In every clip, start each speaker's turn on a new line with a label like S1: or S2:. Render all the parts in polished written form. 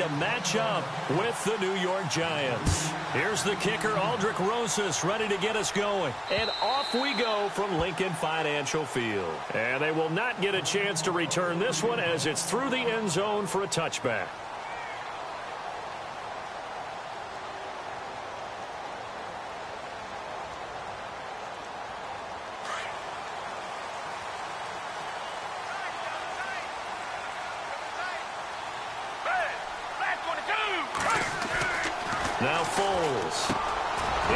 S1: to match up with the New York Giants. Here's the kicker, Aldrich Rosas, ready to get us going. And off we go from Lincoln Financial Field. And they will not get a chance to return this one as it's through the end zone for a touchback. Now Foles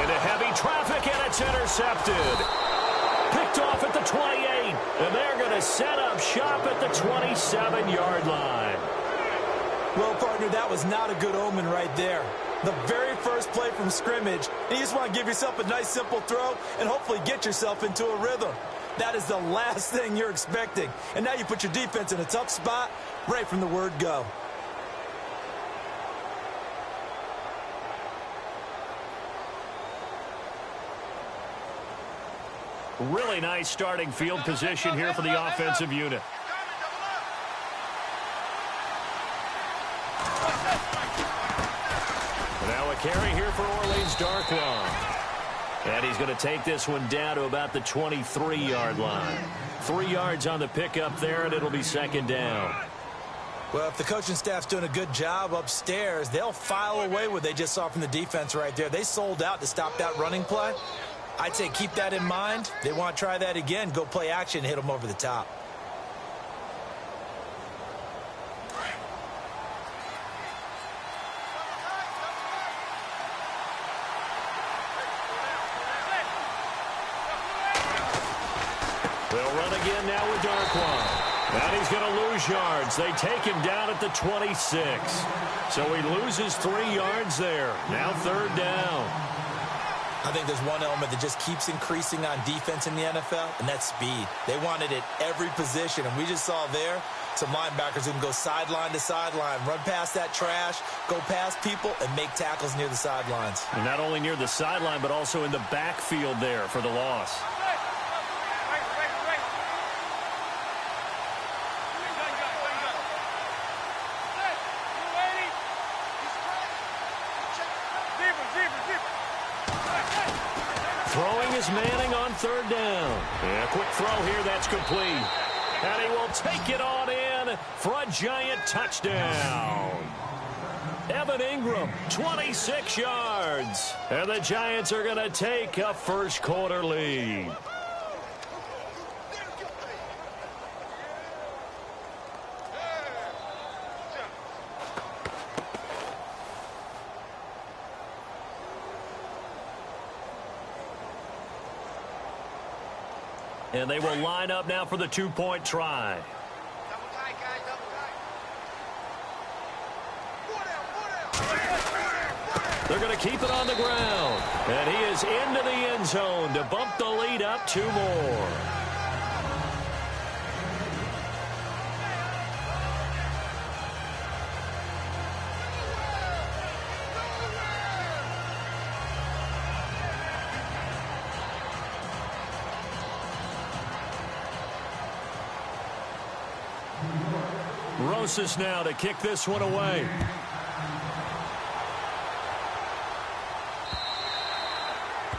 S1: into heavy traffic, and it's intercepted. Picked off at the 28, and they're going to set up shop at the 27-yard line.
S2: Well, partner, that was not a good omen right there. The very first play from scrimmage, you just want to give yourself a nice, simple throw and hopefully get yourself into a rhythm. That is the last thing you're expecting. And now you put your defense in a tough spot right from the word go.
S1: Really nice starting field position here for the offensive unit. Now a carry here for Orleans Darkwan. And he's going to take this one down to about the 23-yard line. 3 yards on the pickup there, and it'll be second down.
S2: Well, if the coaching staff's doing a good job upstairs, they'll file away what they just saw from the defense right there. They sold out to stop that running play. I'd say keep that in mind. They want to try that again. Go play action, hit them over the top.
S1: They'll run again now with Darkwan. And he's going to lose yards. They take him down at the 26. So he loses 3 yards there. Now third down.
S2: I think there's one element that just keeps increasing on defense in the NFL, and that's speed. They want it at every position, and we just saw there some linebackers who can go sideline to sideline, run past that trash, go past people, and make tackles near the sidelines.
S1: And not only near the sideline, but also in the backfield there for the loss. Throwing is Manning on third down. Yeah, quick throw here, that's complete. And he will take it on in for a Giant touchdown. Evan Ingram, 26 yards. And the Giants are going to take a first quarter lead. And they will line up now for the two-point try. They're going to keep it on the ground. And he is into the end zone to bump the lead up 2 more. Rosas now to kick this one away.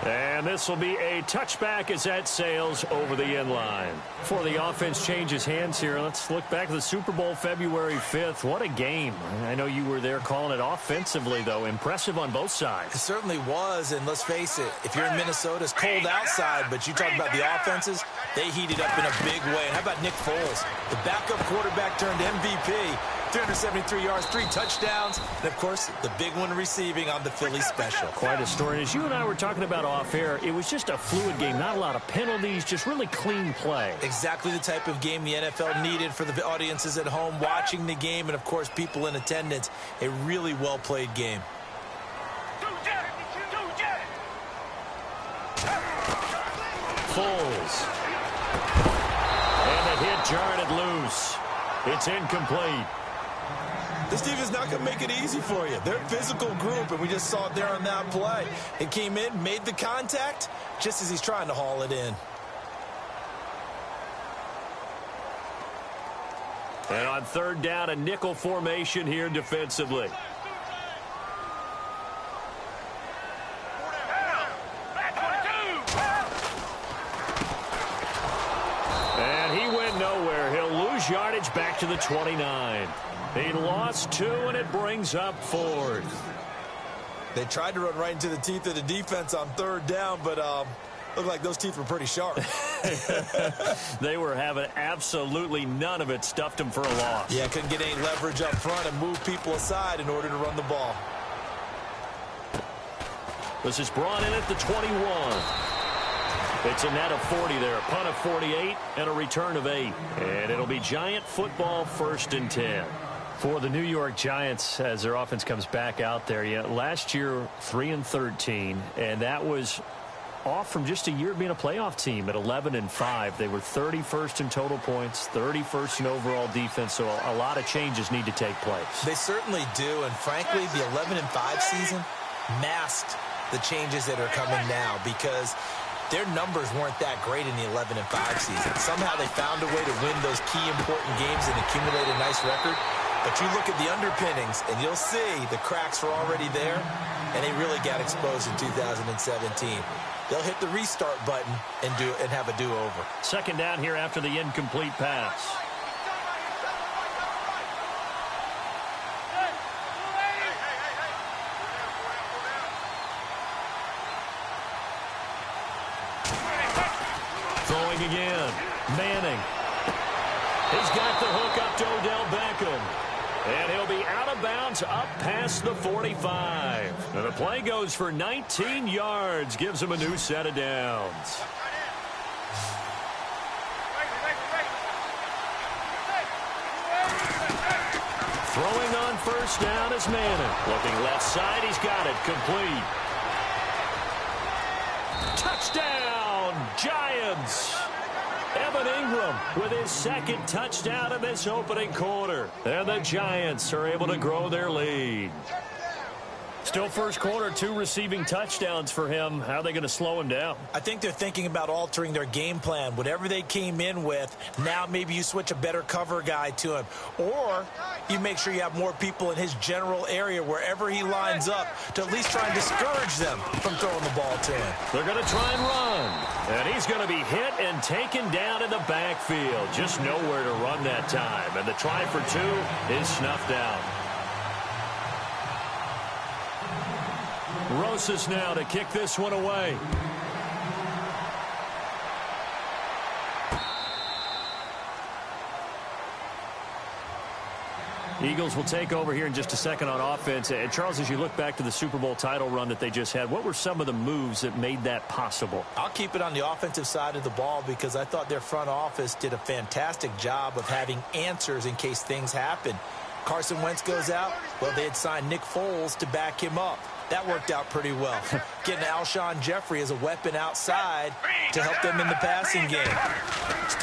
S1: And this will be a touchback as that sails over the end line. Before the offense changes hands here, let's look back at the Super Bowl February 5th. What a game. I know you were there calling it offensively, though. Impressive on both sides.
S2: It certainly was, and let's face it, if you're in Minnesota, it's cold outside, but you talk about the offenses, they heated up in a big way. And how about Nick Foles? The backup quarterback turned MVP. 373 yards, 3 touchdowns, and, of course, the big one receiving on the Philly special.
S1: Quite a story. As you and I were talking about off air, it was just a fluid game. Not a lot of penalties, just really clean play.
S2: Exactly the type of game the NFL needed for the audiences at home watching the game and, of course, people in attendance. A really well-played game.
S1: Foles. And the hit jarred it loose. It's incomplete.
S2: This team is not going to make it easy for you. They're a physical group, and we just saw it there on that play. It came in, made the contact, just as he's trying to haul it in.
S1: And on third down, a nickel formation here defensively. And he went nowhere. He'll lose yardage back to the 29. He lost 2, and it brings up 4th.
S2: They tried to run right into the teeth of the defense on third down, but looked like those teeth were pretty sharp.
S1: They were having absolutely none of it. Stuffed them for a loss.
S2: Yeah, couldn't get any leverage up front and move people aside in order to run the ball.
S1: This is brought in at the 21. It's a net of 40 there. A punt of 48 and a return of 8. And it'll be Giant football, 1st and 10.
S3: For the New York Giants, as their offense comes back out there, last year 3-13, and that was off from just a year being a playoff team at 11-5. They were 31st in total points, 31st in overall defense, so a lot of changes need to take place.
S2: They certainly do, and frankly, the 11-5 season masked the changes that are coming now because their numbers weren't that great in the 11-5 season. Somehow they found a way to win those key important games and accumulate a nice record. But you look at the underpinnings, and you'll see the cracks were already there, and they really got exposed in 2017. They'll hit the restart button and have a do-over.
S1: 2nd down here after the incomplete pass. Throwing again. Manning. He's got the hook up to Odell Beckham. And he'll be out of bounds up past the 45. And the play goes for 19 yards. Gives him a new set of downs. Throwing on 1st down is Manning. Looking left side. He's got it. Complete. Touchdown, Giants. Evan Ingram with his 2nd touchdown in this opening quarter. And the Giants are able to grow their lead. Still first quarter, 2 receiving touchdowns for him. How are they going to slow him down?
S2: I think they're thinking about altering their game plan. Whatever they came in with, now maybe you switch a better cover guy to him. Or you make sure you have more people in his general area wherever he lines up to at least try and discourage them from throwing the ball to him.
S1: They're going to try and run. And he's going to be hit and taken down in the backfield. Just nowhere to run that time. And the try for 2 is snuffed out. Rosas now to kick this one away. Eagles will take over here in just a second on offense. And Charles, as you look back to the Super Bowl title run that they just had, what were some of the moves that made that possible?
S2: I'll keep it on the offensive side of the ball because I thought their front office did a fantastic job of having answers in case things happen. Carson Wentz goes out. Well, they had signed Nick Foles to back him up. That worked out pretty well. Getting Alshon Jeffrey as a weapon outside to help them in the passing game.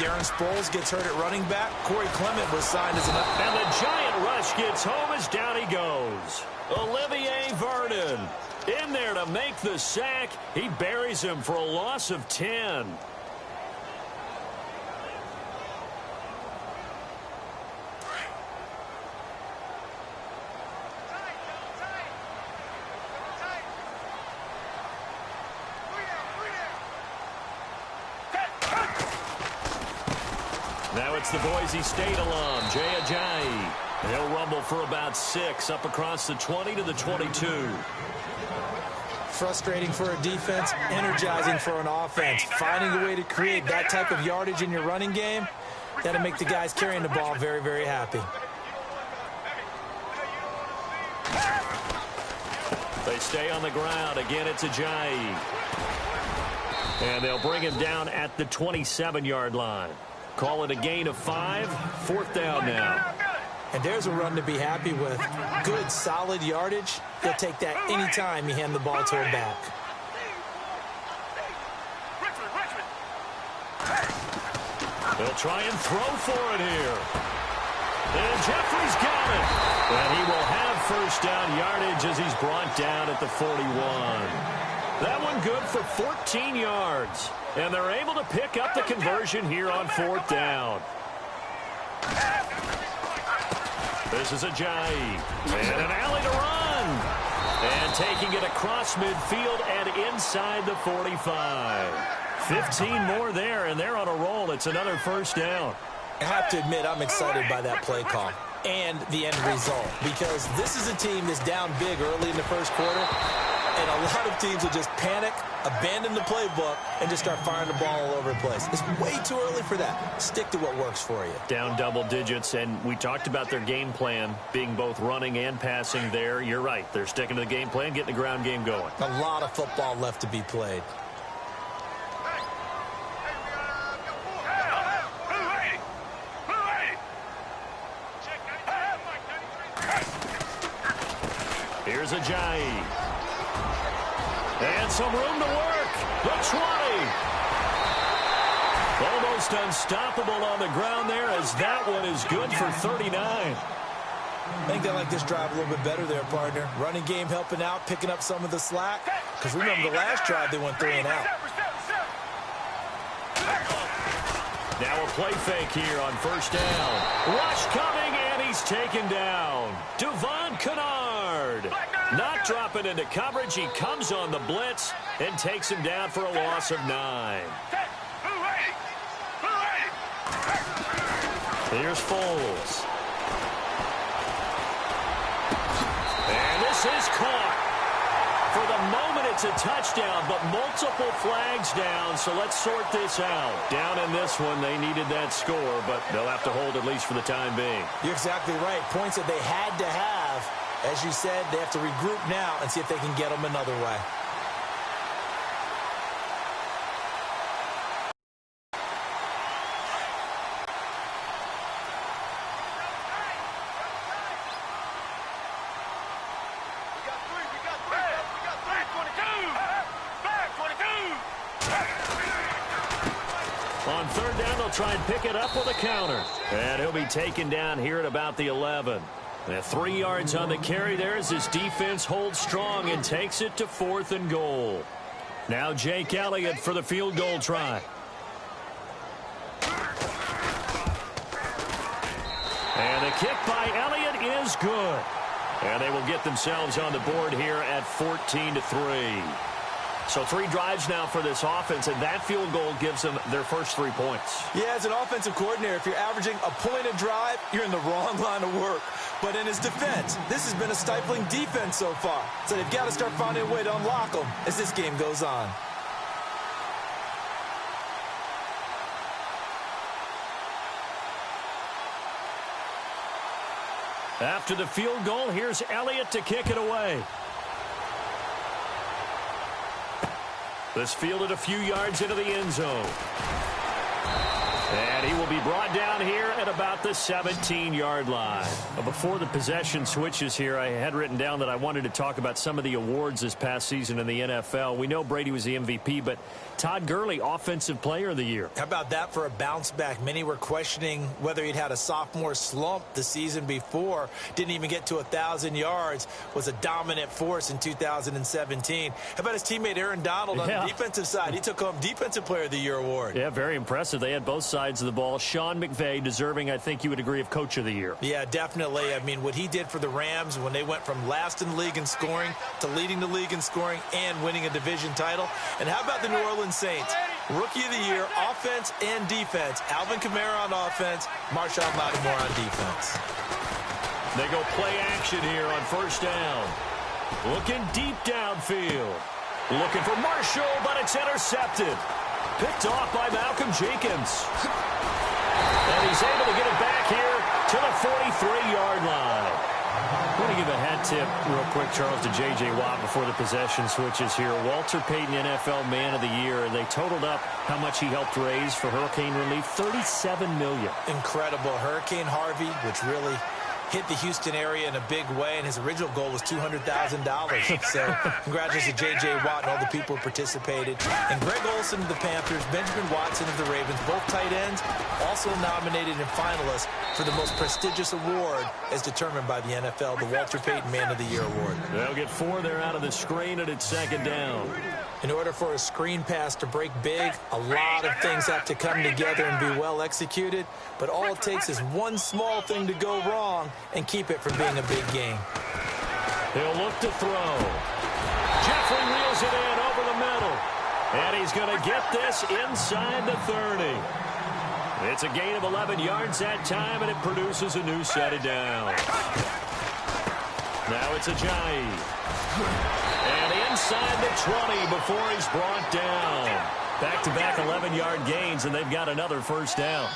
S2: Darren Sproles gets hurt at running back. Corey Clement was signed as an...
S1: And the Giant rush gets home as down he goes. Olivier Vernon in there to make the sack. He buries him for a loss of 10. Now it's the Boise State alum, Jay Ajayi. He'll rumble for about 6 up across the 20 to the 22.
S2: Frustrating for a defense, energizing for an offense. Finding a way to create that type of yardage in your running game, that'll make the guys carrying the ball very, very happy.
S1: They stay on the ground. Again, it's Ajayi. And they'll bring him down at the 27-yard line. Call it a gain of 5. 4th down now.
S2: And there's a run to be happy with. Good, solid yardage. He'll take that anytime you hand the ball to him back.
S1: They'll try and throw for it here. And Jeffrey's got it. And he will have 1st down yardage as he's brought down at the 41. That one good for 14 yards. And they're able to pick up the conversion here on 4th down. This is Ajayi. And an alley to run. And taking it across midfield and inside the 45. 15 more there, and they're on a roll. It's another first down.
S2: I have to admit, I'm excited by that play call and the end result, because this is a team that's down big early in the first quarter, and a lot of teams will just panic, abandon the playbook, and just start firing the ball all over the place. It's way too early for that. Stick to what works for you.
S3: Down double digits, and we talked about their game plan being both running and passing there. You're right. They're sticking to the game plan, getting the ground game going.
S2: A lot of football left to be played.
S1: Here's Ajayi. And some room to work. The 20. Almost unstoppable on the ground there, as that one is good for 39.
S2: I think they like this drive a little bit better there, partner. Running game helping out, picking up some of the slack. Because remember, the last drive they went 3 and out.
S1: Now a play fake here on first down. Rush coming, and he's taken down. Devon Kennard. Not dropping into coverage. He comes on the blitz and takes him down for a loss of 9. Here's Foles. And this is caught. For the moment, it's a touchdown, but multiple flags down, so let's sort this out. Down in this one, they needed that score, but they'll have to hold at least for the time being.
S2: You're exactly right. Points that they had to have. As you said, they have to regroup now and see if they can get them another way.
S1: On third down, they'll try and pick it up with a counter. And he'll be taken down here at about the 11. And 3 yards on the carry there as his defense holds strong and takes it to 4th and goal. Now Jake Elliott for the field goal try. And the kick by Elliott is good. And they will get themselves on the board here at 14-3. So 3 drives now for this offense, and that field goal gives them their first 3 points.
S2: Yeah, as an offensive coordinator, if you're averaging a point a drive, you're in the wrong line of work. But in his defense, this has been a stifling defense so far. So they've got to start finding a way to unlock them as this game goes on.
S1: After the field goal, here's Elliott to kick it away. This fielded a few yards into the end zone. And he will be brought down here at about the 17-yard line. Before the possession switches here, I had written down that I wanted to talk about some of the awards this past season in the NFL. We know Brady was the MVP, but Todd Gurley, Offensive Player of the Year.
S2: How about that for a bounce back? Many were questioning whether he'd had a sophomore slump the season before. Didn't even get to 1,000 yards. Was a dominant force in 2017. How about his teammate Aaron Donald on the defensive side? He took home Defensive Player of the Year award.
S3: Yeah, very impressive. They had both sides of the ball. Sean McVay deserving, I think you would agree, of Coach of the Year.
S2: Yeah, definitely. I mean, what he did for the Rams when they went from last in the league in scoring to leading the league in scoring and winning a division title. And how about the New Orleans Saints? Rookie of the Year, offense and defense. Alvin Kamara on offense, Marshawn Lattimore on defense.
S1: They go play action here on first down. Looking deep downfield. Looking for Marshall, but it's intercepted. Picked off by Malcolm Jenkins. And he's able to get it back here to the 43-yard line. I want to give a hat tip real quick, Charles, to J.J. Watt before the possession switches here. Walter Payton, NFL Man of the Year, and they totaled up how much he helped raise for hurricane relief, $37 million.
S2: Incredible. Hurricane Harvey, which really hit the Houston area in a big way, and his original goal was $200,000. So congratulations to J.J. Watt and all the people who participated. And Greg Olsen of the Panthers, Benjamin Watson of the Ravens, both tight ends, also nominated and finalists for the most prestigious award as determined by the NFL, the Walter Payton Man of the Year award.
S1: They'll get 4 there out of the screen, and it's second down.
S2: In order for a screen pass to break big, a lot of things have to come together and be well executed. But all it takes is one small thing to go wrong, and keep it from being a big game.
S1: He'll look to throw. Jeffrey reels it in over the middle. And he's going to get this inside the 30. It's a gain of 11 yards that time, and it produces a new set of downs. Now it's Ajayi. And inside the 20 before he's brought down. Back-to-back 11-yard gains, and they've got another first down.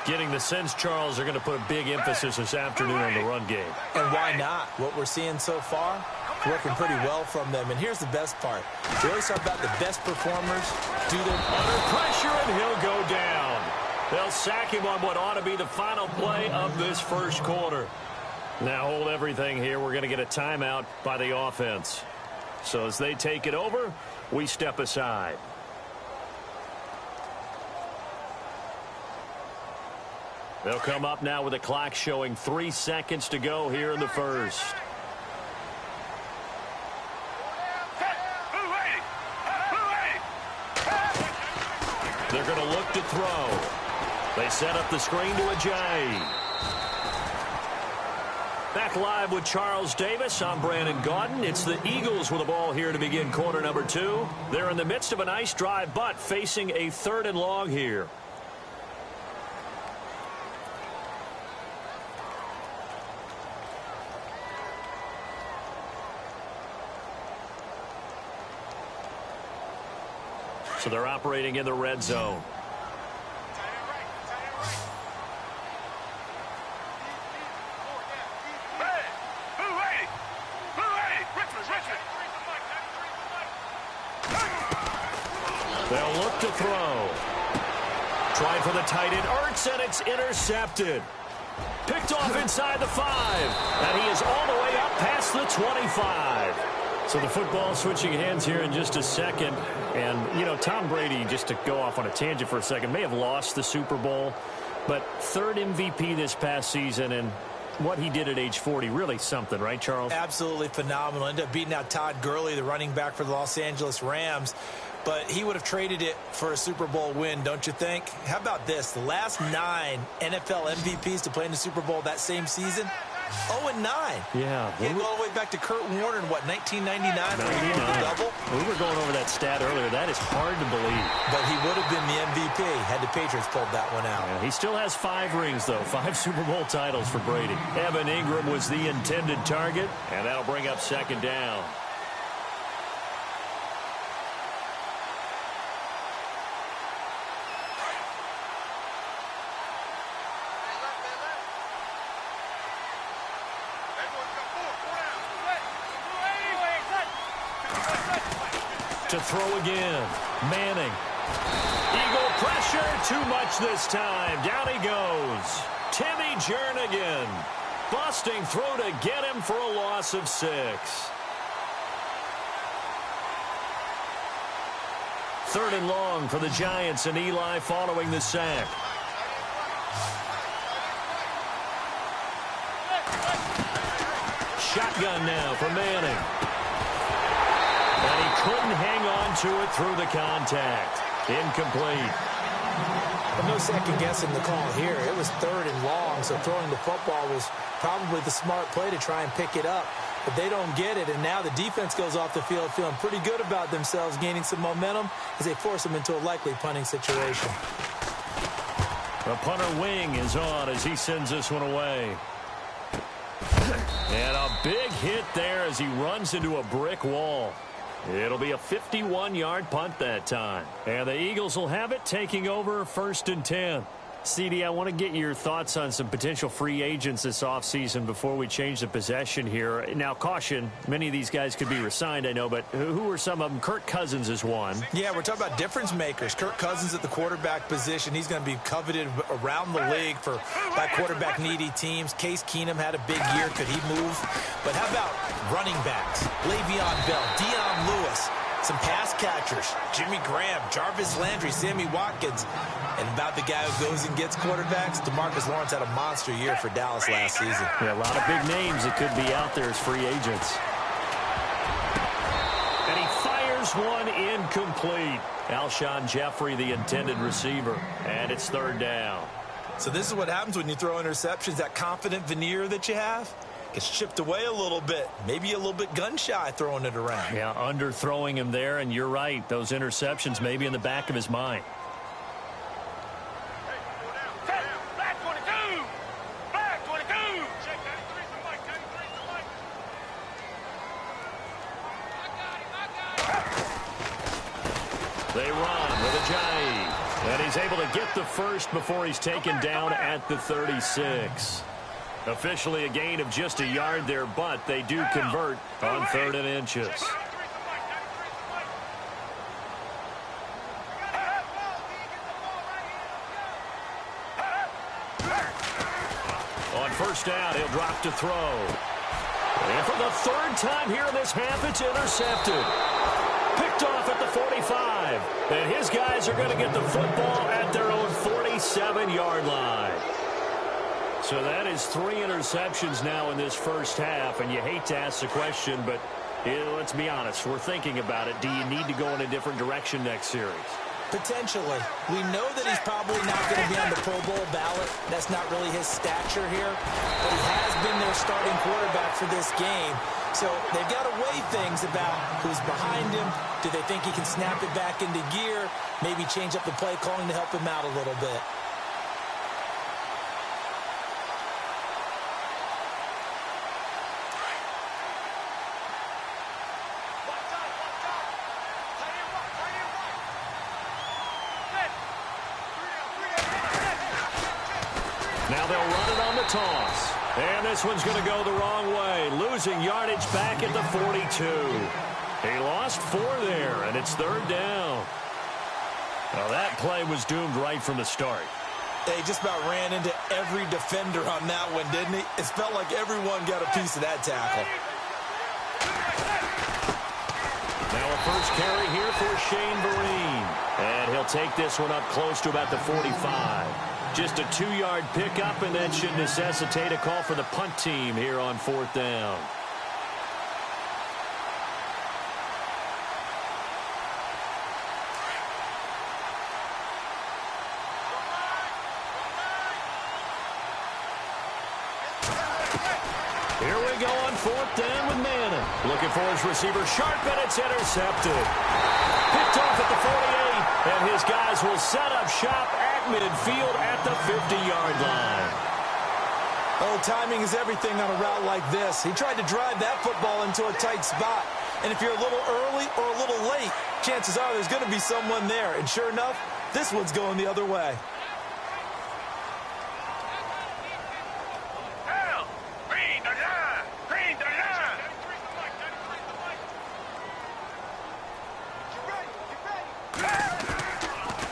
S1: Getting the sense, Charles, are going to put a big emphasis this afternoon on the run game.
S2: And why not? What we're seeing so far, working pretty well from them. And here's the best part. We always talk about the best performers do their
S1: under pressure, and he'll go down. They'll sack him on what ought to be the final play of this first quarter. Now hold everything here. We're going to get a timeout by the offense. So as they take it over, we step aside. They'll come up now with a clock showing 3 seconds to go here in the first. They're going to look to throw. They set up the screen to Ajayi. Back live with Charles Davis. I'm Brandon Gaudin. It's the Eagles with the ball here to begin quarter number 2. They're in the midst of a nice drive, but facing a 3rd and long here. So they're operating in the red zone. They'll look to throw. Trying for the tight end, Ertz, and it's intercepted. Picked off inside the 5. And he is all the way up past the 25. So the football switching hands here in just a second. And, you know, Tom Brady, just to go off on a tangent for a second, may have lost the Super Bowl. But 3rd MVP this past season, and what he did at age 40, really something, right, Charles?
S2: Absolutely phenomenal. Ended up beating out Todd Gurley, the running back for the Los Angeles Rams. But he would have traded it for a Super Bowl win, don't you think? How about this? The last 9 NFL MVPs to play in the Super Bowl that same season, 0-9.
S1: Yeah.
S2: You go all the way back to Kurt Warner in, what, 1999 where he won the double?
S1: We were going over that stat earlier. That is hard to believe.
S2: But he would have been the MVP had the Patriots pulled that one out.
S1: Yeah, he still has 5 rings, though. 5 Super Bowl titles for Brady. Evan Ingram was the intended target, and that'll bring up 2nd down. To throw again. Manning. Eagle pressure. Too much this time. Down he goes. Timmy Jernigan. Busting through to get him for a loss of 6. 3rd and long for the Giants, and Eli following the sack. Shotgun now for Manning. And he couldn't hang on to it through the contact. Incomplete.
S2: But no second guessing the call here. It was 3rd and long, so throwing the football was probably the smart play to try and pick it up. But they don't get it, and now the defense goes off the field feeling pretty good about themselves, gaining some momentum as they force them into a likely punting situation.
S1: The punter wing is on as he sends this one away. And a big hit there as he runs into a brick wall. It'll be a 51-yard punt that time. And the Eagles will have it, taking over 1st and 10. CD, I want to get your thoughts on some potential free agents this offseason before we change the possession here. Now, caution, many of these guys could be re-signed, I know, but who are some of them? Kirk Cousins is one.
S2: Yeah, we're talking about difference makers. Kirk Cousins at the quarterback position. He's going to be coveted around the league by quarterback-needy teams. Case Keenum had a big year. Could he move? But how about running backs? Le'Veon Bell, Dion Lewis, some pass catchers, Jimmy Graham, Jarvis Landry, Sammy Watkins. And about the guy who goes and gets quarterbacks, DeMarcus Lawrence had a monster year for Dallas last season.
S1: Yeah, a lot of big names that could be out there as free agents. And he fires one incomplete. Alshon Jeffrey, the intended receiver. And it's 3rd down.
S2: So this is what happens when you throw interceptions. That confident veneer that you have gets chipped away a little bit. Maybe a little bit gun-shy throwing it around.
S3: Yeah, underthrowing him there, and you're right. Those interceptions may be in the back of his mind. They run with Ajayi, and he's able to get the first before he's taken down at the 36. Officially a gain of just a yard there, but they do convert on 3rd and inches. On 1st down, he'll drop to throw. And for the 3rd time here in this half, it's intercepted. Picked off at the 45. And his guys are going to get the football at their own 47-yard line. So that is 3 interceptions now in this first half. And you hate to ask the question, but let's be honest. We're thinking about it. Do you need to go in a different direction next series?
S2: Potentially. We know that he's probably not going to be on the Pro Bowl ballot. That's not really his stature here. But he has been their starting quarterback for this game. So they've got to weigh things about who's behind him. Do they think he can snap it back into gear? Maybe change up the play calling to help him out a little bit.
S3: Now they'll run it on the toss. And this one's going to go the wrong way. Losing yardage back at the 42. He lost 4 there, and it's 3rd down. Well, that play was doomed right from the start.
S2: He just about ran into every defender on that one, didn't he? It felt like everyone got a piece of that tackle.
S3: Now a first carry here for Shane Vereen. And he'll take this one up close to about the 45. Just a 2-yard pickup, and that should necessitate a call for the punt team here on 4th down. Here we go on 4th down with Manning. Looking for his receiver Sharp, and it's intercepted. Picked off at the 48, and his guys will set up shop at midfield at the 50-yard line.
S2: Oh, timing is everything on a route like this. He tried to drive that football into a tight spot. And if you're a little early or a little late, chances are there's going to be someone there. And sure enough, this one's going the other way.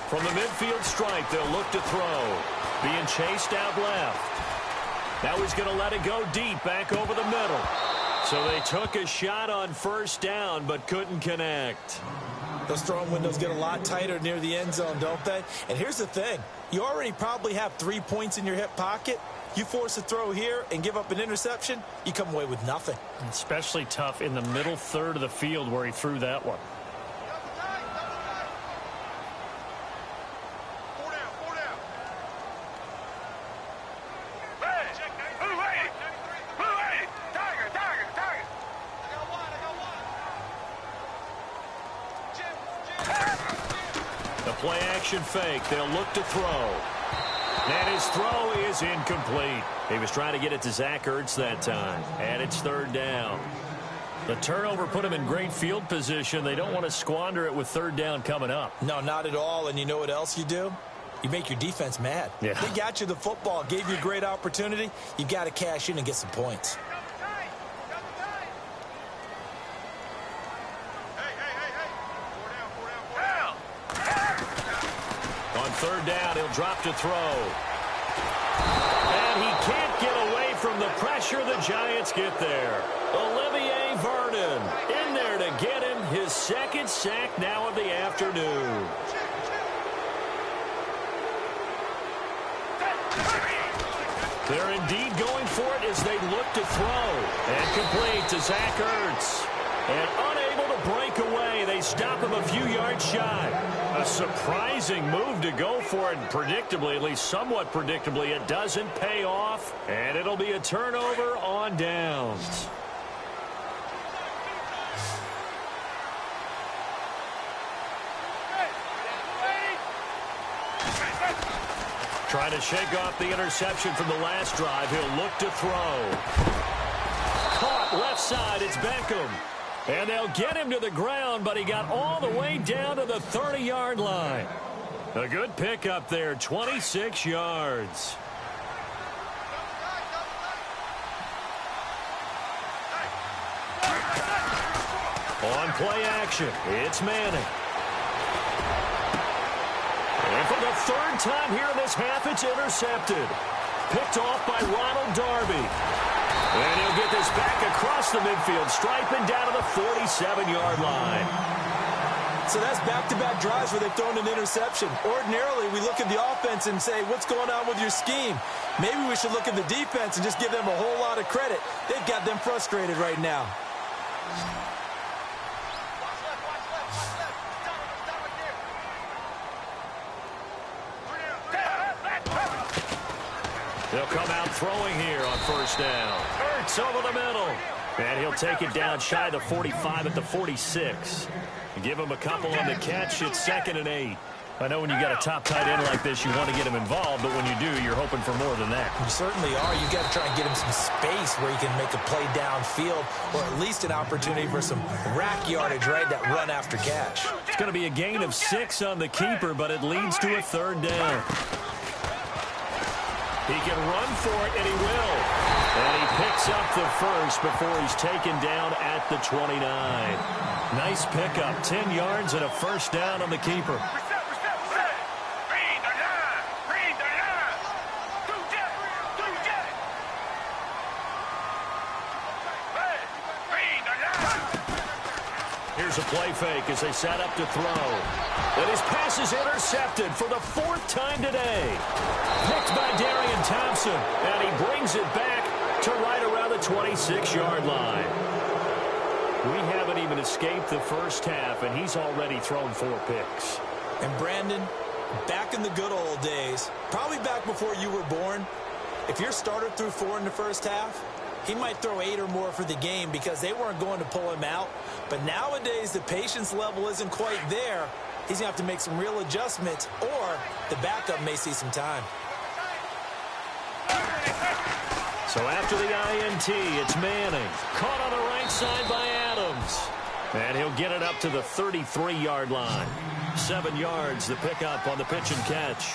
S3: From the midfield strike, they'll look to throw. Being chased out left. Now he's going to let it go deep back over the middle. So they took a shot on 1st down, but couldn't connect.
S2: Those throwing windows get a lot tighter near the end zone, don't they? And here's the thing. You already probably have 3 points in your hip pocket. You force a throw here and give up an interception, you come away with nothing.
S3: Especially tough in the middle third of the field where he threw that one. Play action fake. They'll look to throw. And his throw is incomplete. He was trying to get it to Zach Ertz that time. And it's 3rd down. The turnover put him in great field position. They don't want to squander it with 3rd down coming up.
S2: No, not at all. And you know what else you do? You make your defense mad.
S3: Yeah.
S2: They got you the football, gave you a great opportunity. You got to cash in and get some points.
S3: On 3rd down, he'll drop to throw. And he can't get away from the pressure. The Giants get there. Olivier Vernon in there to get him his 2nd sack now of the afternoon. They're indeed going for it as they look to throw. And complete to Zach Ertz.
S1: And unable to break away. They stop him a few yards shy. A surprising move to go for it. And predictably, at least somewhat predictably, it doesn't pay off. And it'll be a turnover on downs. Trying to shake off the interception from the last drive. He'll look to throw. Caught left side. It's Beckham. And they'll get him to the ground, but he got all the way down to the 30-yard line. A good pickup there, 26 yards. On play action, it's Manning. And for the third time here in this half, it's intercepted. Picked off by Ronald Darby. And he'll get this back across the midfield, striping down to the 47-yard line.
S2: So that's back-to-back drives where they've thrown an interception. Ordinarily, we look at the offense and say, what's going on with your scheme? Maybe we should look at the defense and just give them a whole lot of credit. They've got them frustrated right now.
S1: They'll come out throwing here on first down. Hurts over the middle. And he'll take it down shy of the 45 at the 46. Give him a couple on the catch. It's 2nd and 8. I know when you got a top tight end like this, you want to get him involved, but when you do, you're hoping for more than that.
S2: You certainly are. You got to try and get him some space where he can make a play downfield, or at least an opportunity for some rack yardage, right? That run after catch.
S1: It's going to be a gain of 6 on the keeper, but it leads to a 3rd down. He can run for it, and he will. And he picks up the first before he's taken down at the 29. Nice pickup, 10 yards and a 1st down on the keeper. Here's a play fake as they set up to throw. And his pass is intercepted for the 4th time today. Picked by Darian Thompson, and he brings it back to right around the 26-yard line. We haven't even escaped the first half, and he's already thrown 4 picks.
S2: And Brandon, back in the good old days, probably back before you were born, if your starter threw 4 in the first half, he might throw 8 or more for the game because they weren't going to pull him out. But nowadays, the patience level isn't quite there. He's going to have to make some real adjustments, or the backup may see some time.
S1: So after the INT, it's Manning. Caught on the right side by Adams. And he'll get it up to the 33-yard line. 7 yards, the pickup on the pitch and catch.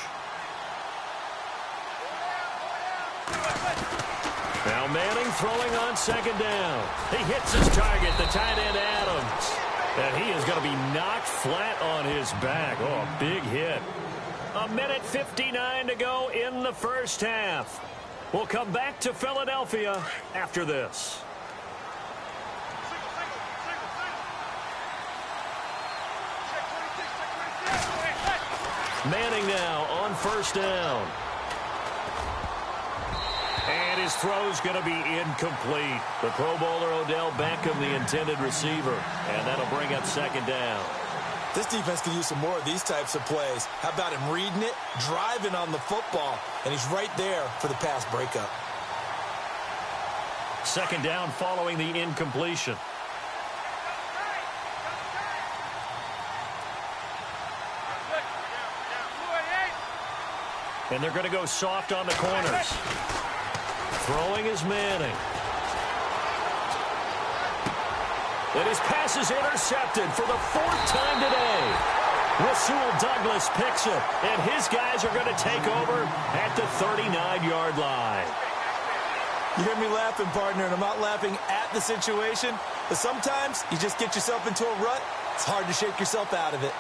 S1: Now Manning throwing on 2nd down. He hits his target, the tight end Adams. And he is going to be knocked flat on his back. Oh, a big hit. 1:59 to go in the first half. We'll come back to Philadelphia after this. Manning now on 1st down. And his throw's going to be incomplete. The Pro Bowler Odell Beckham, the intended receiver. And that'll bring up 2nd down.
S2: This defense could use some more of these types of plays. How about him reading it, driving on the football, and he's right there for the pass breakup.
S1: 2nd down following the incompletion. And they're going to go soft on the corners. Throwing is Manning. And his pass is intercepted for the 4th time today. Rasul Douglas picks it, and his guys are going to take over at the 39-yard line.
S2: You hear me laughing, partner, and I'm not laughing at the situation, but sometimes you just get yourself into a rut. It's hard to shake yourself out of it.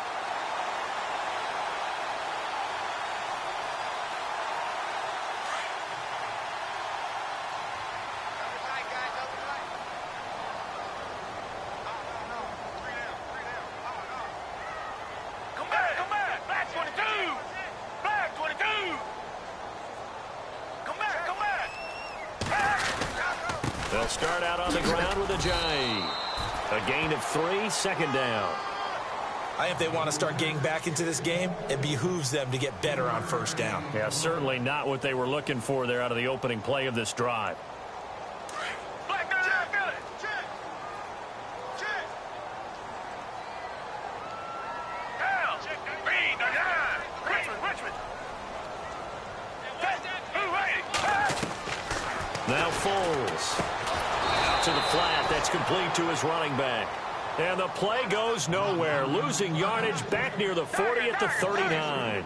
S1: They'll start out on the ground with a J. A gain of 3, second down.
S2: I think if they want to start getting back into this game, it behooves them to get better on first down.
S3: Yeah, certainly not what they were looking for there out of the opening play of this drive. Now Foles. Out to the flat. That's complete to his running back. And the play goes nowhere. Losing yardage back near the 40 at the 39.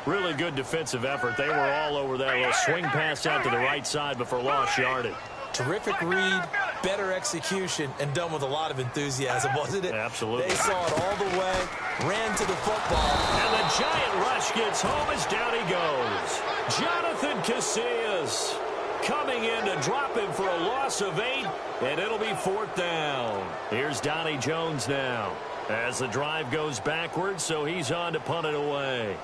S3: Really good defensive effort. They were all over that little swing pass out to the right side before lost yardage.
S2: Terrific read, better execution, and done with a lot of enthusiasm, wasn't it?
S3: Absolutely.
S2: They saw it all the way, ran to the football.
S1: And the giant rush gets home as down he goes. Jonathan Casillas coming in to drop him for a loss of 8, and it'll be 4th down. Here's Donnie Jones now as the drive goes backwards, so he's on to punt it away.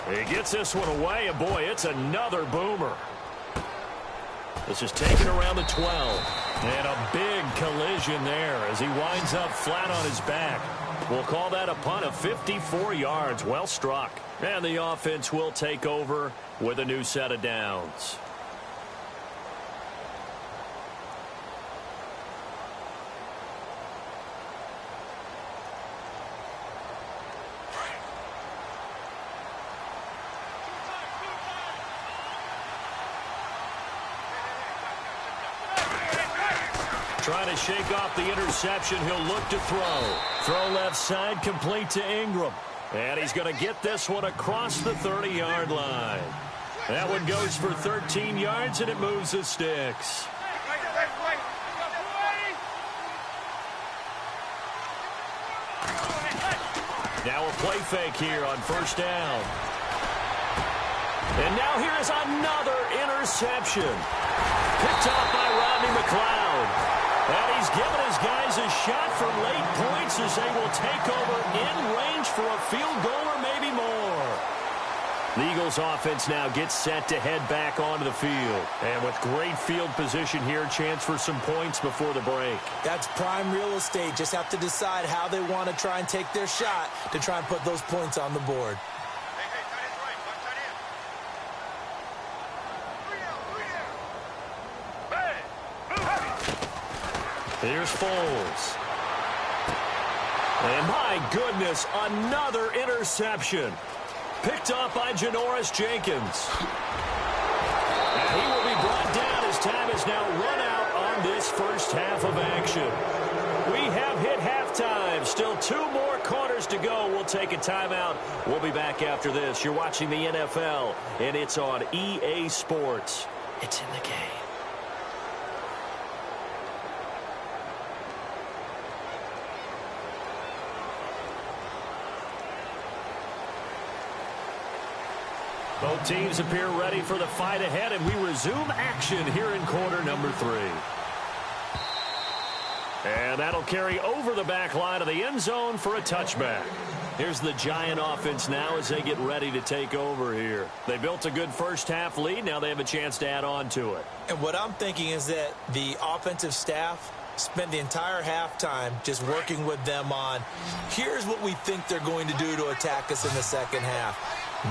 S1: He gets this one away, and boy, it's another boomer. This is taken around the 12. And a big collision there as he winds up flat on his back. We'll call that a punt of 54 yards. Well struck. And the offense will take over with a new set of downs. Trying to shake off the interception. He'll look to throw. Throw left side, complete to Ingram. And he's going to get this one across the 30-yard line. That one goes for 13 yards, and it moves the sticks. Now a play fake here on first down. And now here is another interception. Picked off by Rodney McLeod. And he's given his guys a shot for late points as they will take over in range for a field goal or maybe more. The Eagles offense now gets set to head back onto the field. And with great field position here, chance for some points before the break.
S2: That's prime real estate. Just have to decide how they want to try and take their shot to try and put those points on the board.
S1: Here's Foles. And my goodness, another interception. Picked off by Janoris Jenkins. And he will be brought down as time is now run out on this first half of action. We have hit halftime. Still 2 more quarters to go. We'll take a timeout. We'll be back after this. You're watching the NFL, and it's on EA Sports. It's in the game. Both teams appear ready for the fight ahead, and we resume action here in quarter number 3. And that'll carry over the back line of the end zone for a touchback. Here's the Giant offense now as they get ready to take over here. They built a good first half lead. Now they have a chance to add on to it.
S2: And what I'm thinking is that the offensive staff spent the entire halftime just working with them on, here's what we think they're going to do to attack us in the second half.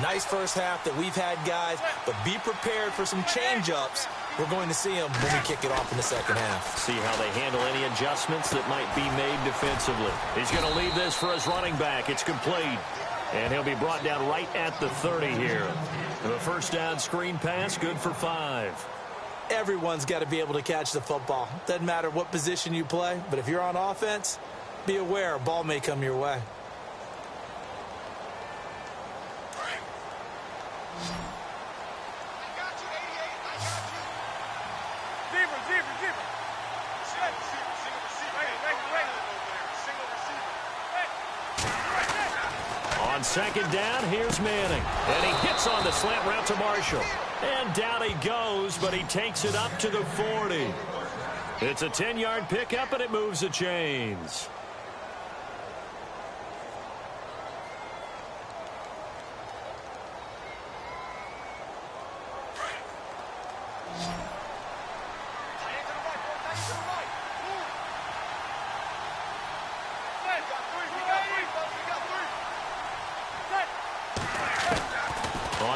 S2: Nice first half that we've had, guys, but be prepared for some change-ups. We're going to see them when we kick it off in the second half.
S1: See how they handle any adjustments that might be made defensively. He's going to leave this for his running back. It's complete. And he'll be brought down right at the 30 here. The first down screen pass, good for 5.
S2: Everyone's got to be able to catch the football. Doesn't matter what position you play, but if you're on offense, be aware a ball may come your way.
S1: On second down, here's Manning. And he hits on the slant route to Marshall. And down he goes, but he takes it up to the 40. It's a 10-yard pickup, and it moves the chains.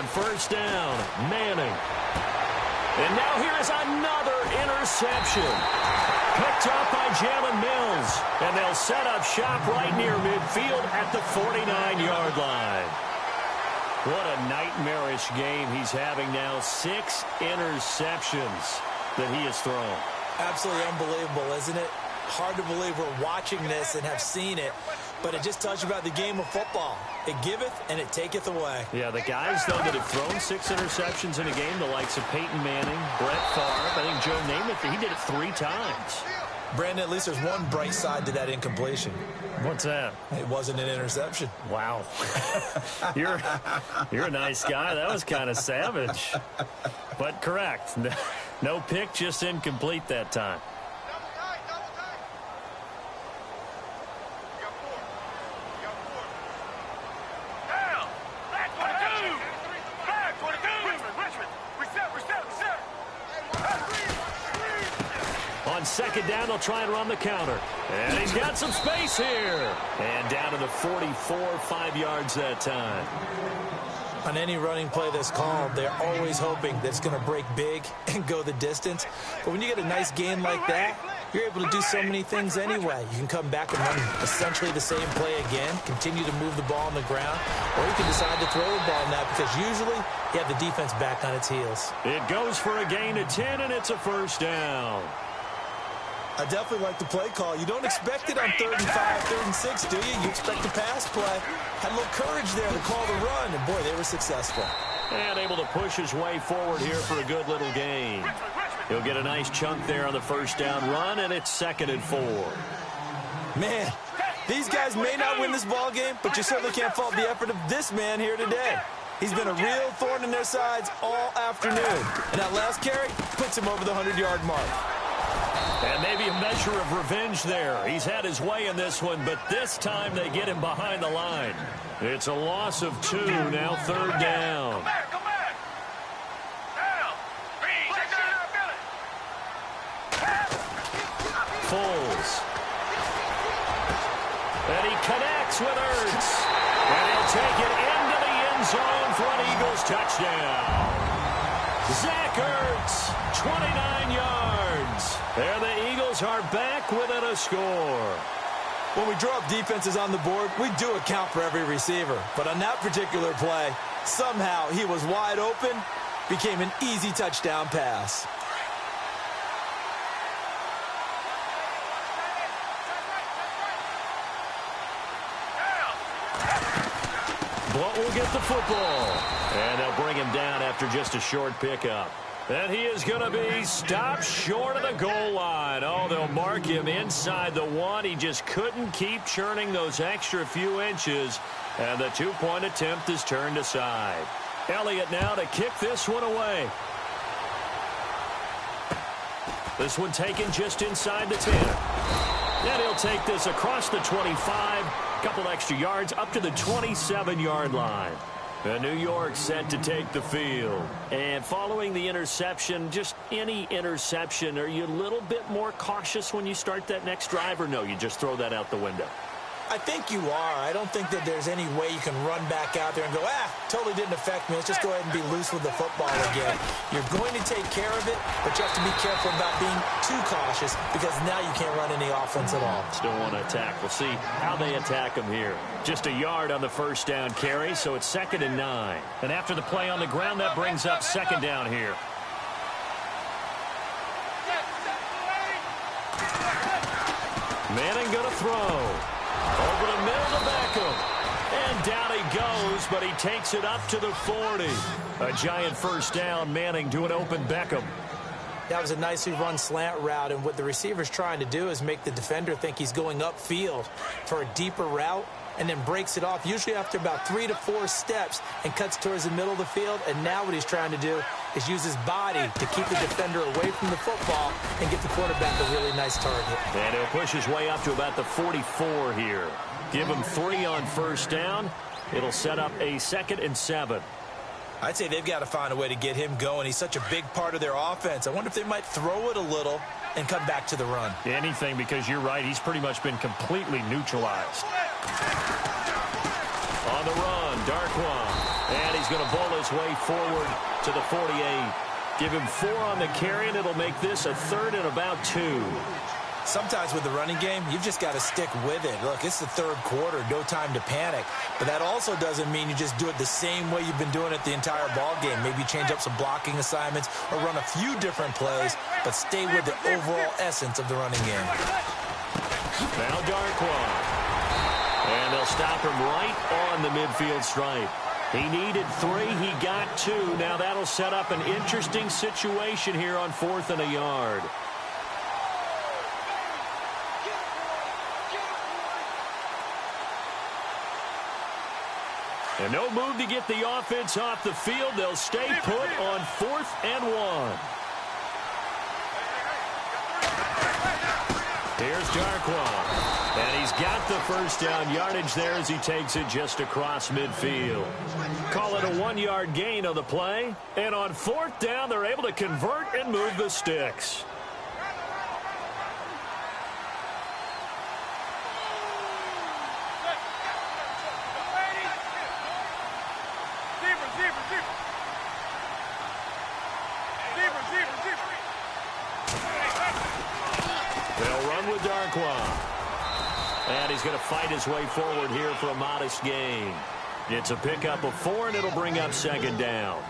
S1: On first down, Manning. And now here is another interception. Picked up by Jalen Mills. And they'll set up shop right near midfield at the 49-yard line. What a nightmarish game he's having now. 6 interceptions that he has thrown.
S2: Absolutely unbelievable, isn't it? Hard to believe we're watching this and have seen it, but it just tells you about the game of football. It giveth and it taketh away.
S3: Yeah, the guys, though, that have thrown 6 interceptions in a game, the likes of Peyton Manning, Brett Favre, I think Joe Namath, he did it 3 times.
S2: Brandon, at least there's one bright side to that incompletion.
S3: What's that?
S2: It wasn't an interception.
S3: Wow. You're a nice guy. That was kind of savage. But correct. No pick, just incomplete that time. On second down, they'll try and run the counter. And he's got some space here. And down to the 44, 5 yards that time.
S2: On any running play that's called, they're always hoping that it's going to break big and go the distance. But when you get a nice gain like that, you're able to do so many things anyway. You can come back and run essentially the same play again, continue to move the ball on the ground, or you can decide to throw the ball now because usually you have the defense back on its heels.
S1: It goes for a gain of 10, and it's a first down.
S2: I definitely like the play call. You don't expect it on 3rd and 5, 3rd and 6, do you? You expect the pass play. Had a little courage there to call the run, and boy, they were successful.
S1: And able to push his way forward here for a good little gain. He'll get a nice chunk there on the first down run, and it's 2nd and 4.
S2: Man, these guys may not win this ball game, but you certainly can't fault the effort of this man here today. He's been a real thorn in their sides all afternoon. And that last carry puts him over the 100-yard mark.
S1: And maybe a measure of revenge there. He's had his way in this one, but this time they get him behind the line. It's a loss of 2, now 3rd down. Foles. And he connects with Ertz. And he'll take it into the end zone for an Eagles touchdown. Zach Ertz, 29 yards. There the Eagles are back within a score.
S2: When we draw up defenses on the board, we do account for every receiver. But on that particular play, somehow he was wide open, became an easy touchdown pass.
S1: Blunt will get the football. And they'll bring him down after just a short pickup. And he is going to be stopped short of the goal line. Oh, they'll mark him inside the 1. He just couldn't keep churning those extra few inches. And the 2-point attempt is turned aside. Elliott now to kick this one away. This one taken just inside the 10. And he'll take this across the 25. Couple extra yards up to the 27-yard line. And New York set to take the field. And following the interception, just any interception, are you a little bit more cautious when you start that next drive, or no, you just throw that out the window?
S2: I think you are. I don't think that there's any way you can run back out there and go, totally didn't affect me. Let's just go ahead and be loose with the football again. You're going to take care of it, but you have to be careful about being too cautious because now you can't run any offense at all.
S1: Still want to attack. We'll see how they attack him here. Just a yard on the first down carry, so it's 2nd and 9. And after the play on the ground, that brings up 2nd down here. Manning going to throw. Over the middle to Beckham. And down he goes, but he takes it up to the 40. A giant first down. Manning to an open Beckham.
S2: That was a nicely run slant route, and what the receiver's trying to do is make the defender think he's going upfield for a deeper route and then breaks it off, usually after about 3 to 4 steps, and cuts towards the middle of the field. And now what he's trying to do is use his body to keep the defender away from the football and get the quarterback a really nice target.
S1: And he'll push his way up to about the 44 here. Give him 3 on first down. It'll set up a 2nd and 7.
S2: I'd say they've got to find a way to get him going. He's such a big part of their offense. I wonder if they might throw it a little and come back to the run.
S3: Anything, because you're right. He's pretty much been completely neutralized.
S1: On the run, Darkwa. And he's going to bowl his way forward to the 48. Give him 4 on the carry, and it'll make this a 3rd and about 2.
S2: Sometimes with the running game, you've just got to stick with it. Look, it's the 3rd quarter, no time to panic. But that also doesn't mean you just do it the same way you've been doing it the entire ball game. Maybe change up some blocking assignments or run a few different plays, but stay with the overall essence of the running game.
S1: Now Darkwa. And they'll stop him right on the midfield stripe. He needed 3. He got 2. Now that'll set up an interesting situation here on 4th and a yard. And no move to get the offense off the field. They'll stay put on 4th and 1. Here's Darkwa. And he's got the first down yardage there as he takes it just across midfield. Call it a 1-yard gain on the play. And on 4th down, they're able to convert and move the sticks. They'll run with Darkwa. And he's going to fight his way forward here for a modest gain. It's a pickup of 4, and it'll bring up 2nd down.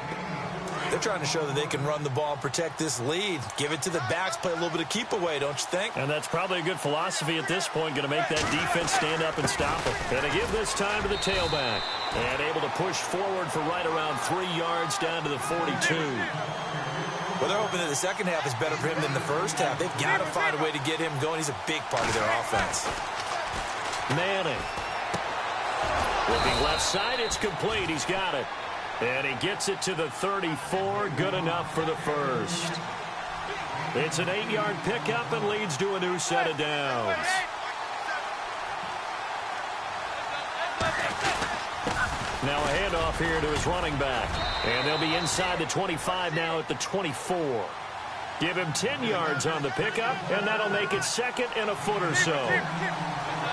S2: They're trying to show that they can run the ball and protect this lead. Give it to the backs, play a little bit of keep away, don't you think?
S3: And that's probably a good philosophy at this point, going to make that defense stand up and stop them. And to give this time to the tailback. And able to push forward for right around 3 yards down to the 42.
S2: Well, they're hoping that the second half is better for him than the first half. They've got to find a way to get him going. He's a big part of their offense.
S1: Manning. Looking left side, it's complete. He's got it. And he gets it to the 34. Good enough for the first. It's an 8-yard pickup and leads to a new set of downs. Now a handoff here to his running back. And they'll be inside the 25 now at the 24. Give him 10 yards on the pickup, and that'll make it 2nd and a foot or so.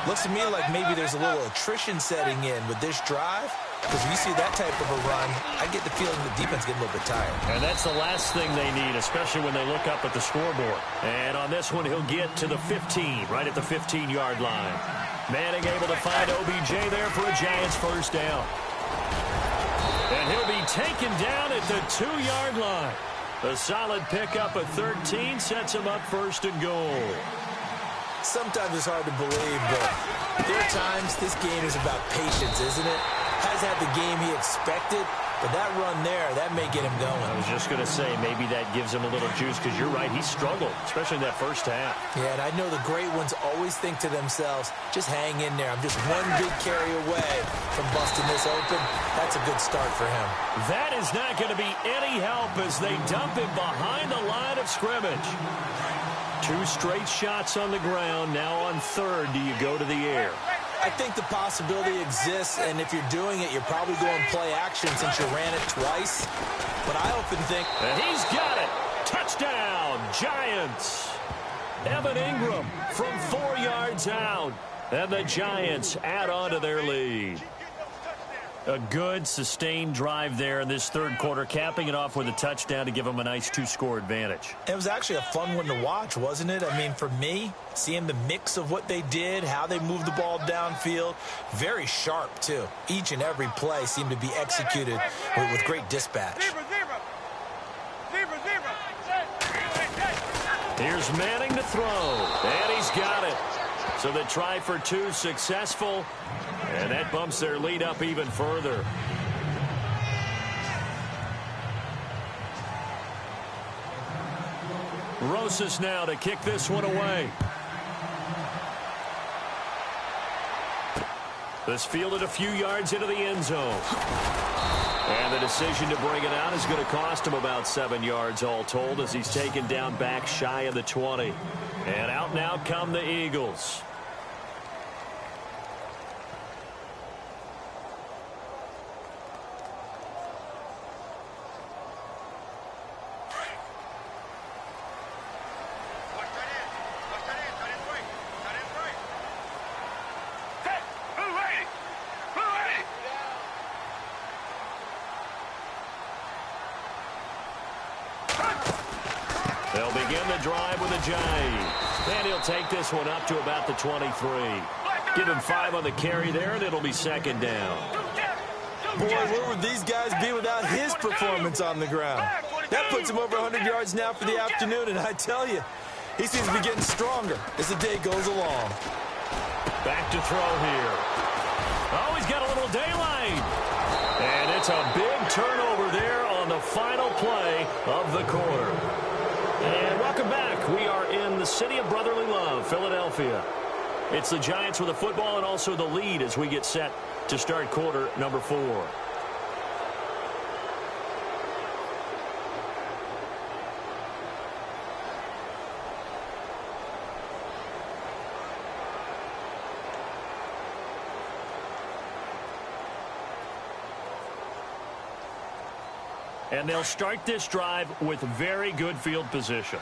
S2: Looks to me like maybe there's a little attrition setting in with this drive. Because when you see that type of a run, I get the feeling the defense getting a little bit tired.
S3: And that's the last thing they need, especially when they look up at the scoreboard.
S1: And on this one, he'll get to the 15, right at the 15-yard line. Manning able to find OBJ there for a Giants first down. And he'll be taken down at the 2-yard line. A solid pickup of 13 sets him up 1st and goal.
S2: Sometimes it's hard to believe, but there are times this game is about patience, isn't it? Has had the game he expected, but that run there, that may get him going.
S3: I was just going to say, maybe that gives him a little juice, because you're right, he struggled, especially in that first half.
S2: Yeah, and I know the great ones always think to themselves, just hang in there. I'm just one big carry away from busting this open. That's a good start for him.
S1: That is not going to be any help as they dump him behind the line of scrimmage. 2 straight shots on the ground. Now on 3rd, do you go to the air?
S2: I think the possibility exists, and if you're doing it, you're probably going play action since you ran it twice. But I often think...
S1: And he's got it. Touchdown, Giants. Evan Ingram from 4 yards out. And the Giants add on to their lead.
S3: A good, sustained drive there in this 3rd quarter, capping it off with a touchdown to give them a nice 2-score advantage.
S2: It was actually a fun one to watch, wasn't it? I mean, for me, seeing the mix of what they did, how they moved the ball downfield, very sharp, too. Each and every play seemed to be executed with great dispatch.
S1: Here's Manning to throw, and he's got it. So the try for 2 successful, and that bumps their lead up even further. Rosas now to kick this one away. This fielded a few yards into the end zone. And the decision to bring it out is going to cost him about 7 yards all told as he's taken down back shy of the 20. And out now come the Eagles. drive with a J. And he'll take this one up to about the 23. Give him 5 on the carry there, and it'll be second down.
S2: Boy, where would these guys be without his performance on the ground? That puts him over 100 yards now for the afternoon, and I tell you, he seems to be getting stronger as the day goes along.
S1: Back to throw here. Oh, he's got a little daylight. And it's a big turnover there on the final play of the quarter. And welcome back. We are in the city of brotherly love, Philadelphia. It's the Giants with the football and also the lead as we get set to start quarter number 4. And they'll start this drive with very good field position.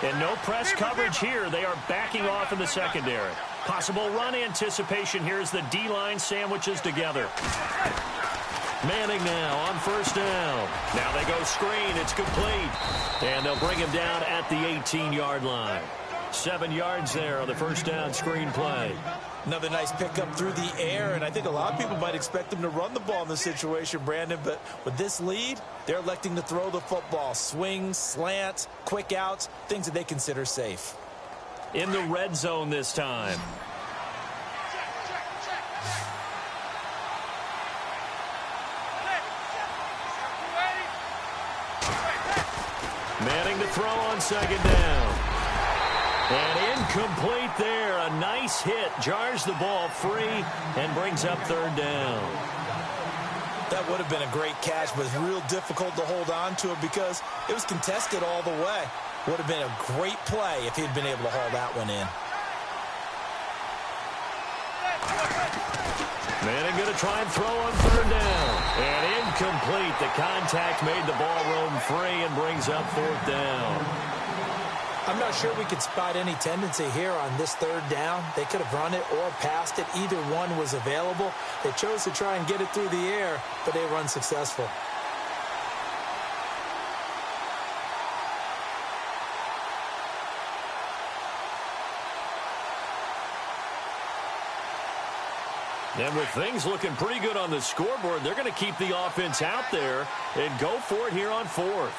S1: And no press coverage here. They are backing off in the secondary. Possible run anticipation here as the D-line sandwiches together. Manning now on first down. Now they go screen. It's complete. And they'll bring him down at the 18-yard line. 7 yards there on the first down screen play.
S2: Another nice pickup through the air, and I think a lot of people might expect them to run the ball in this situation, Brandon, but with this lead, they're electing to throw the football. Swings, slants, quick outs, things that they consider safe.
S1: In the red zone this time. Manning to throw on second down. And incomplete there. A nice hit. Jars the ball free and brings up third down.
S2: That would have been a great catch, but it's real difficult to hold on to it because it was contested all the way. Would have been a great play if he'd been able to haul that one in.
S1: Manning going to try and throw on third down. And incomplete. The contact made the ball roam free and brings up fourth down.
S2: I'm not sure we could spot any tendency here on this third down. They could have run it or passed it. Either one was available. They chose to try and get it through the air, but they were unsuccessful.
S1: And with things looking pretty good on the scoreboard, they're going to keep the offense out there and go for it here on fourth.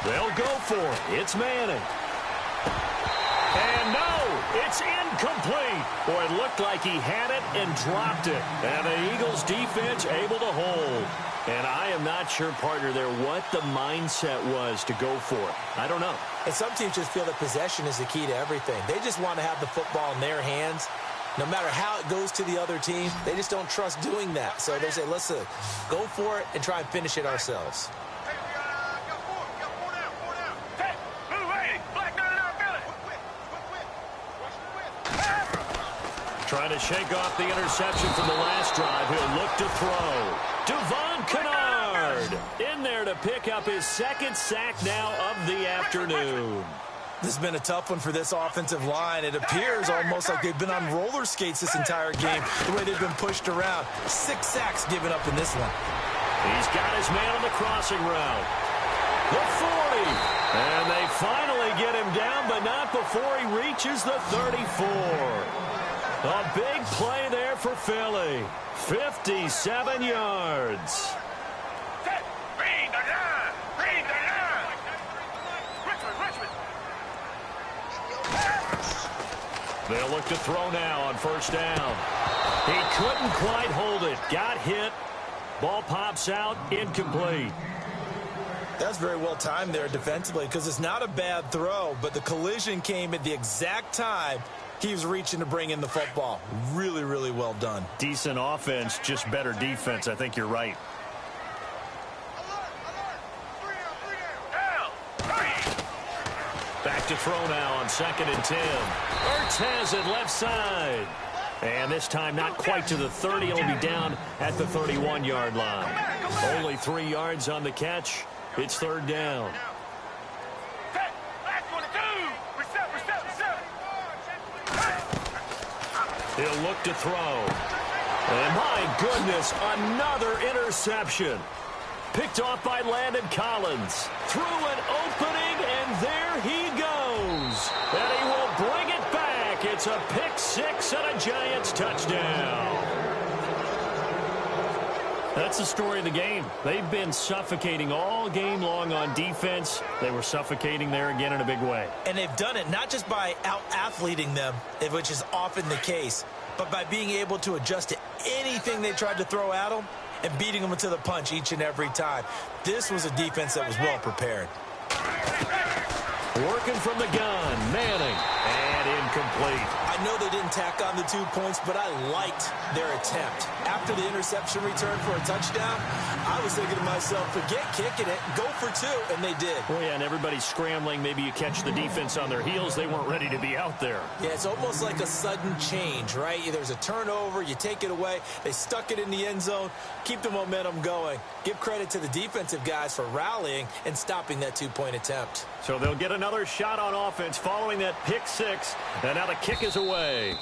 S1: They'll go for it. It's Manning. And no, it's incomplete. Boy, it looked like he had it and dropped it. And the Eagles defense able to hold. And I am not sure, partner, there what the mindset was to go for it. I don't know.
S2: And some teams just feel that possession is the key to everything. They just want to have the football in their hands. No matter how it goes to the other team, they just don't trust doing that. So they say, let's go for it and try and finish it ourselves.
S1: Trying to shake off the interception from the last drive. He'll look to throw. Devon Kennard in there to pick up his second sack now of the afternoon.
S2: This has been a tough one for this offensive line. It appears almost like they've been on roller skates this entire game, the way they've been pushed around. 6 sacks given up in this one.
S1: He's got his man on the crossing route. The 40. And they finally get him down, but not before he reaches the 34. A big play there for Philly. 57 yards. They'll look to throw now on first down. He couldn't quite hold it. Got hit. Ball pops out. Incomplete.
S2: That's very well timed there defensively because it's not a bad throw, but the collision came at the exact time he was reaching to bring in the football. Really, really well done.
S3: Decent offense, just better defense. I think you're right.
S1: Back to throw now on 2nd and 10. Ertz has it left side. And this time not quite to the 30. It'll be down at the 31-yard line. Only 3 yards on the catch. It's third down. He'll look to throw. And my goodness, another interception. Picked off by Landon Collins. Through an opening, and there he goes. And he will bring it back. It's a pick six and a Giants touchdown. That's the story of the game. They've been suffocating all game long on defense. They were suffocating there again in a big way.
S2: And they've done it not just by out-athleting them, which is often the case, but by being able to adjust to anything they tried to throw at them and beating them to the punch each and every time. This was a defense that was well prepared.
S1: Working from the gun, Manning, and incomplete.
S2: I know they didn't tack on the 2 points, but I liked their attempt. After the interception return for a touchdown, I was thinking to myself, forget kicking it, go for two, and they did.
S1: Oh, yeah, and everybody's scrambling. Maybe you catch the defense on their heels. They weren't ready to be out there.
S2: Yeah, it's almost like a sudden change, right? There's a turnover, you take it away, they stuck it in the end zone, keep the momentum going. Give credit to the defensive guys for rallying and stopping that 2-point attempt.
S1: So they'll get another shot on offense following that pick six, and now the kick is away.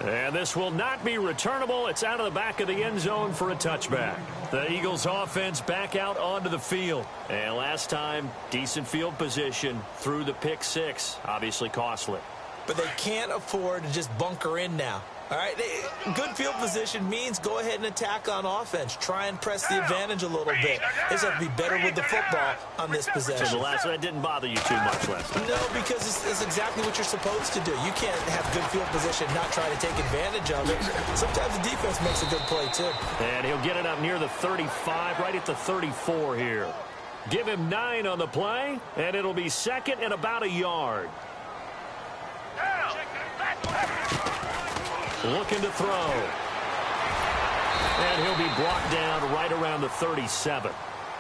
S1: And this will not be returnable. It's out of the back of the end zone for a touchback. The Eagles offense back out onto the field. And last time, decent field position through the pick six. Obviously costly.
S2: But they can't afford to just bunker in now. All right, good field position means go ahead and attack on offense. Try and press the advantage a little bit. They just have to be better with the football on this possession.
S1: So the last one didn't bother you too much last time.
S2: No, because it's exactly what you're supposed to do. You can't have good field position and not try to take advantage of it. Sometimes the defense makes a good play, too.
S1: And he'll get it up near the 35, right at the 34 here. Give him 9 on the play, and it'll be second and about a yard. Looking to throw. And he'll be brought down right around the 37.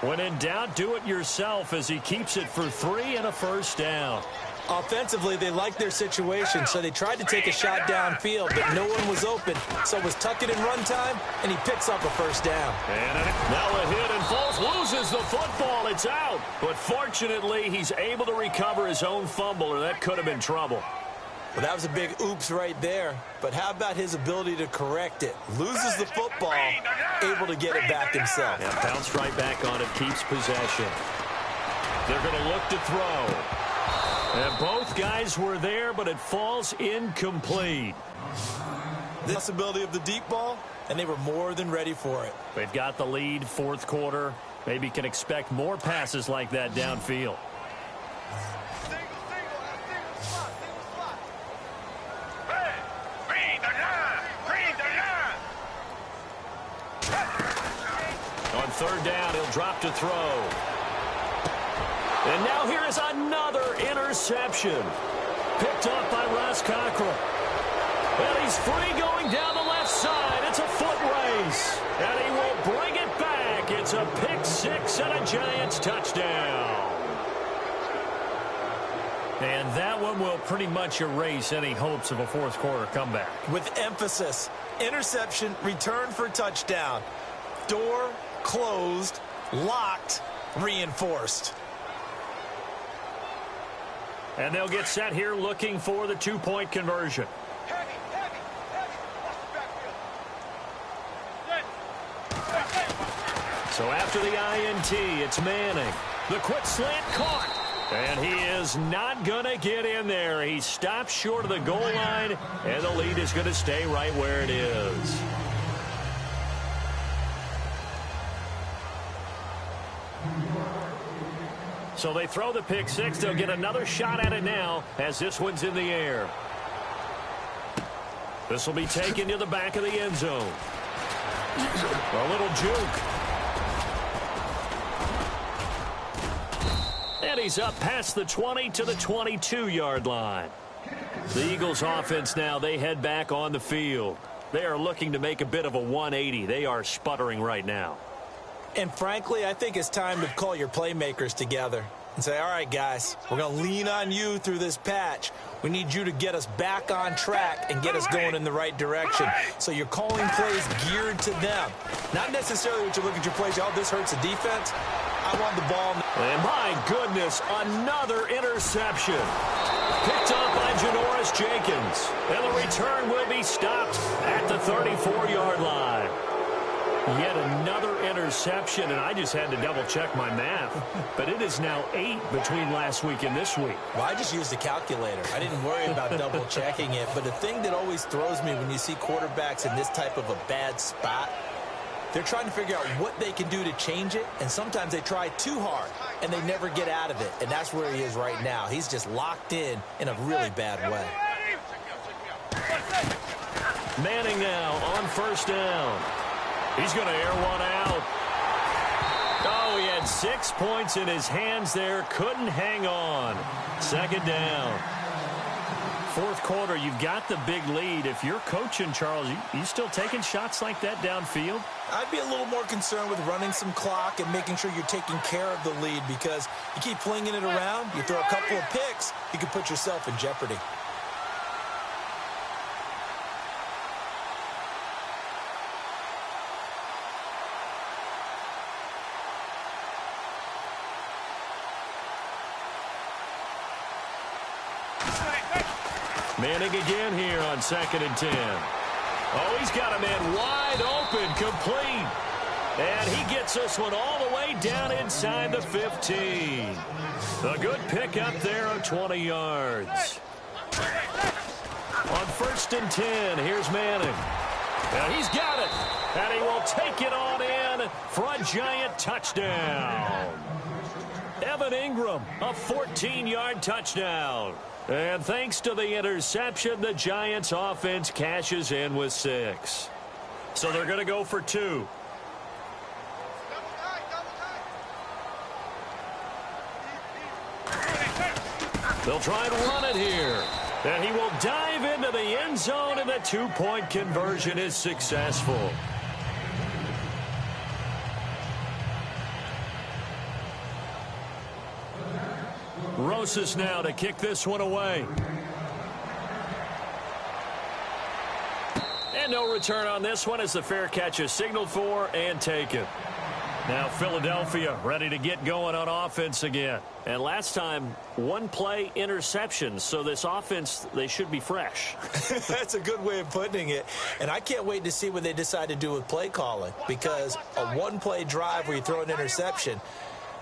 S1: When in doubt, do it yourself as he keeps it for 3 and a first down.
S2: Offensively, they liked their situation, so they tried to take a shot downfield, but no one was open. So it was tuck it in run time, and he picks up a first down.
S1: And now a hit, and Foles loses the football. It's out. But fortunately, he's able to recover his own fumble, or that could have been trouble.
S2: Well, that was a big oops right there. But how about his ability to correct it? Loses the football, able to get it back himself.
S1: Yeah, bounced right back on it, keeps possession. They're going to look to throw. And both guys were there, but it falls incomplete.
S2: The possibility of the deep ball, and they were more than ready for it.
S1: They've got the lead, fourth quarter. Maybe can expect more passes like that downfield. On third down, he'll drop to throw. And now here is another interception. Picked up by Ross Cockrell. And he's free going down the left side. It's a foot race. And he will bring it back. It's a pick six and a Giants touchdown. And that one will pretty much erase any hopes of a fourth quarter comeback.
S2: With emphasis, interception, return for touchdown. Door closed, locked, reinforced.
S1: And they'll get set here looking for the two-point conversion. So after the INT, it's Manning. The quick slant caught. And he is not going to get in there. He stops short of the goal line, and the lead is going to stay right where it is. So they throw the pick six. They'll get another shot at it now as this one's in the air. This will be taken to the back of the end zone. A little juke. And he's up past the 20 to the 22-yard line. The Eagles offense now, they head back on the field. They are looking to make a bit of a 180. They are sputtering right now.
S2: And frankly, I think it's time to call your playmakers together. and say, all right, guys, we're going to lean on you through this patch. We need you to get us back on track and get us going in the right direction. So you're calling plays geared to them. Not necessarily what you look at your plays, oh, this hurts the defense. I want the ball.
S1: And my goodness, another interception. Picked up by Janoris Jenkins. And the return will be stopped at the 34-yard line. Yet another interception, and I just had to double-check my math. But it is now 8 between last week and this week.
S2: Well, I just used a calculator. I didn't worry about double-checking it. But the thing that always throws me when you see quarterbacks in this type of a bad spot, they're trying to figure out what they can do to change it, and sometimes they try too hard, and they never get out of it. And that's where he is right now. He's just locked in a really bad way.
S1: Manning now on first down. He's going to air one out. Oh, he had 6 points in his hands there. Couldn't hang on. Second down. Fourth quarter, you've got the big lead. If you're coaching, Charles, you still taking shots like that downfield?
S2: I'd be a little more concerned with running some clock and making sure you're taking care of the lead, because you keep flinging it around, you throw a couple of picks, you can put yourself in jeopardy.
S1: Manning again here on 2nd and 10. Oh, he's got a man wide open, complete. And he gets this one all the way down inside the 15. A good pickup there of 20 yards. On 1st and 10, here's Manning. And he's got it. And he will take it on in for a giant touchdown. Evan Ingram, a 14-yard touchdown. And thanks to the interception, the Giants' offense cashes in with 6. So they're going to go for 2. They'll try and run it here. And he will dive into the end zone, and the 2-point conversion is successful. Rosas now to kick this one away. And no return on this one as the fair catch is signaled for and taken. Now Philadelphia ready to get going on offense again. And last time, 1-play interception. So this offense, they should be fresh.
S2: That's a good way of putting it. And I can't wait to see what they decide to do with play calling. Because a 1-play drive where you throw an interception,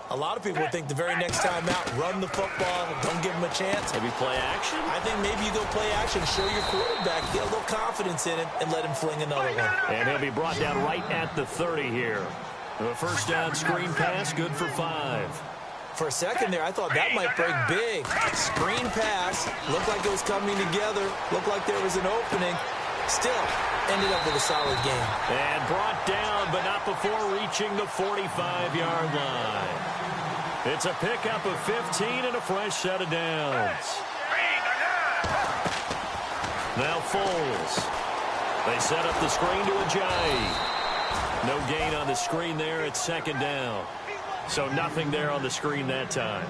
S2: a lot of people think the very next time out, run the football, don't give him a chance.
S1: Maybe play action?
S2: I think maybe you go play action, show your quarterback, get a little confidence in him, and let him fling another one.
S1: And he'll be brought down right at the 30 here. The first down screen pass, good for 5.
S2: For a second there, I thought that might break big. Screen pass, looked like it was coming together, looked like there was an opening. Still, ended up with a solid game.
S1: And brought down, but not before reaching the 45-yard line. It's a pickup of 15 and a fresh set of downs. Now Foles. They set up the screen to Ajayi. No gain on the screen there. It's 2nd down. So nothing there on the screen that time.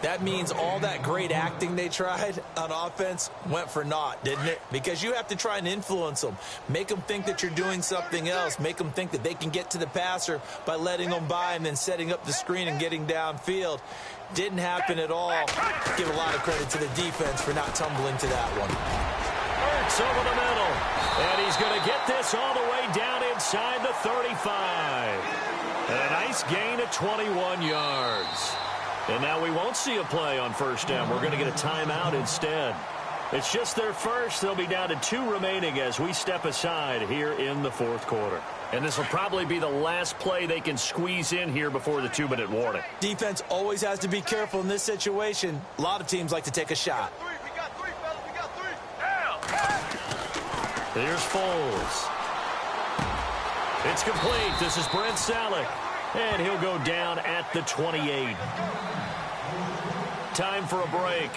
S2: That means all that great acting they tried on offense went for naught, didn't it? Because you have to try and influence them. Make them think that you're doing something else. Make them think that they can get to the passer by letting them by and then setting up the screen and getting downfield. Didn't happen at all. Give a lot of credit to the defense for not tumbling to that one.
S1: Hurts over the middle. And he's going to get this all the way down inside the 35. And a nice gain of 21 yards. And now we won't see a play on first down. We're going to get a timeout instead. It's just their first. They'll be down to 2 remaining as we step aside here in the 4th quarter. And this will probably be the last play they can squeeze in here before the 2-minute warning.
S2: Defense always has to be careful in this situation. A lot of teams like to take a shot.
S1: Here's Foles. It's complete. This is Brent Salek. And he'll go down at the 28. Time for a break.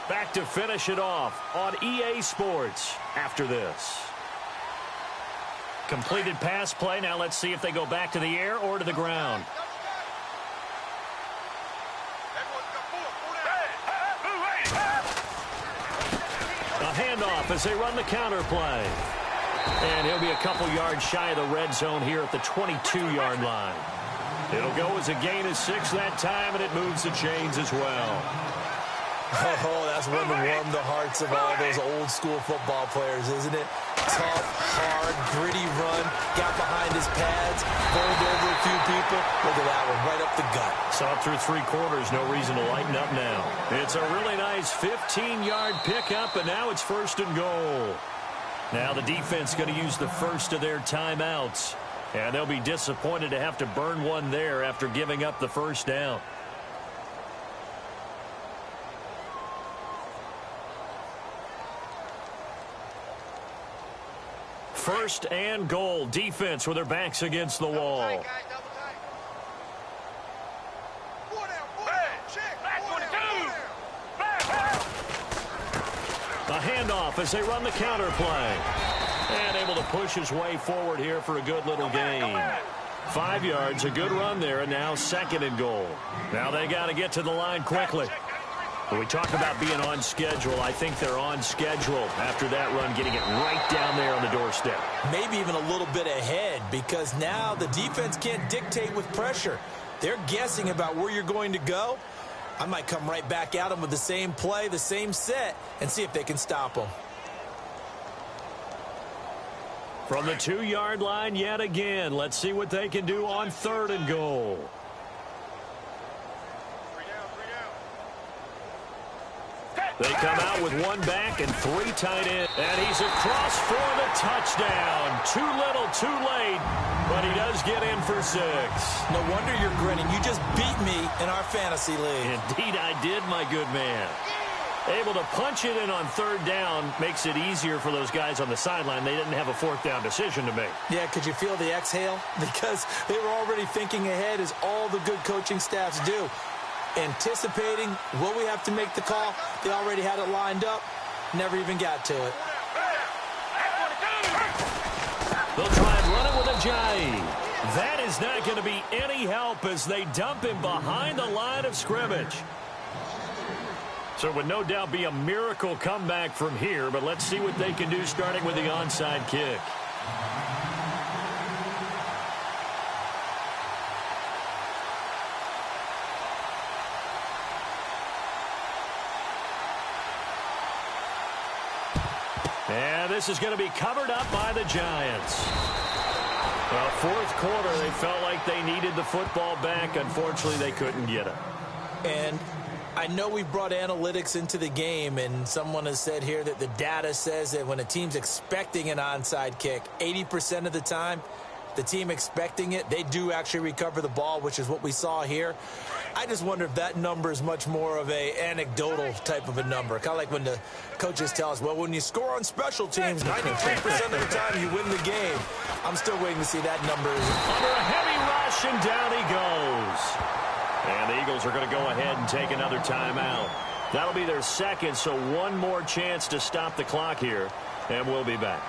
S1: Back to finish it off on EA Sports after this. Completed pass play. Now let's see if they go back to the air or to the ground. handoff as they run the counter play. And he'll be a couple yards shy of the red zone here at the 22-yard line. It'll go as a gain of 6 that time, and it moves the chains as well.
S2: Oh, that's one to warm the hearts of all those old-school football players, isn't it? Tough, hard, gritty run, got behind his pads, bowled over a few people. Look at that one, right up the gut.
S1: Saw it through 3 quarters, no reason to lighten up now. It's a really nice 15-yard pickup, and now it's 1st and goal. Now the defense going to use the first of their timeouts, and they'll be disappointed to have to burn one there after giving up the first down. First and goal. Defense with their backs against the wall. A handoff as they run the counter play. And able to push his way forward here for a good little gain. 5 yards, a good run there, and now 2nd and goal. Now they got to get to the line quickly. When we talk about being on schedule, I think they're on schedule after that run, getting it right down there on the doorstep.
S2: Maybe even a little bit ahead, because now the defense can't dictate with pressure. They're guessing about where you're going to go. I might come right back at them with the same play, the same set, and see if they can stop them.
S1: From the 2-yard line yet again. Let's see what they can do on 3rd and goal. They come out with 1 back and 3 tight ends. And he's across for the touchdown. Too little, too late. But he does get in for 6.
S2: No wonder you're grinning. You just beat me in our fantasy league.
S1: Indeed I did, my good man. Able to punch it in on 3rd down makes it easier for those guys on the sideline. They didn't have a 4th down decision to make.
S2: Yeah, could you feel the exhale? Because they were already thinking ahead, as all the good coaching staffs do. Anticipating what we have to make the call. They already had it lined up. Never even got to it.
S1: They'll try and run it with a jive. That is not going to be any help as they dump him behind the line of scrimmage. So it would no doubt be a miracle comeback from here, but let's see what they can do starting with the onside kick. And this is going to be covered up by the Giants. Well, 4th quarter, they felt like they needed the football back. Unfortunately, they couldn't get it.
S2: And I know we brought analytics into the game, and someone has said here that the data says that when a team's expecting an onside kick, 80% of the time, the team expecting it, they do actually recover the ball, which is what we saw here. I just wonder if that number is much more of a anecdotal type of a number. Kind of like when the coaches tell us, well, when you score on special teams, 93% of the time you win the game. I'm still waiting to see that number.
S1: Under a heavy rush, and down he goes. And the Eagles are going to go ahead and take another timeout. That'll be their 2nd, so 1 more chance to stop the clock here, and we'll be back.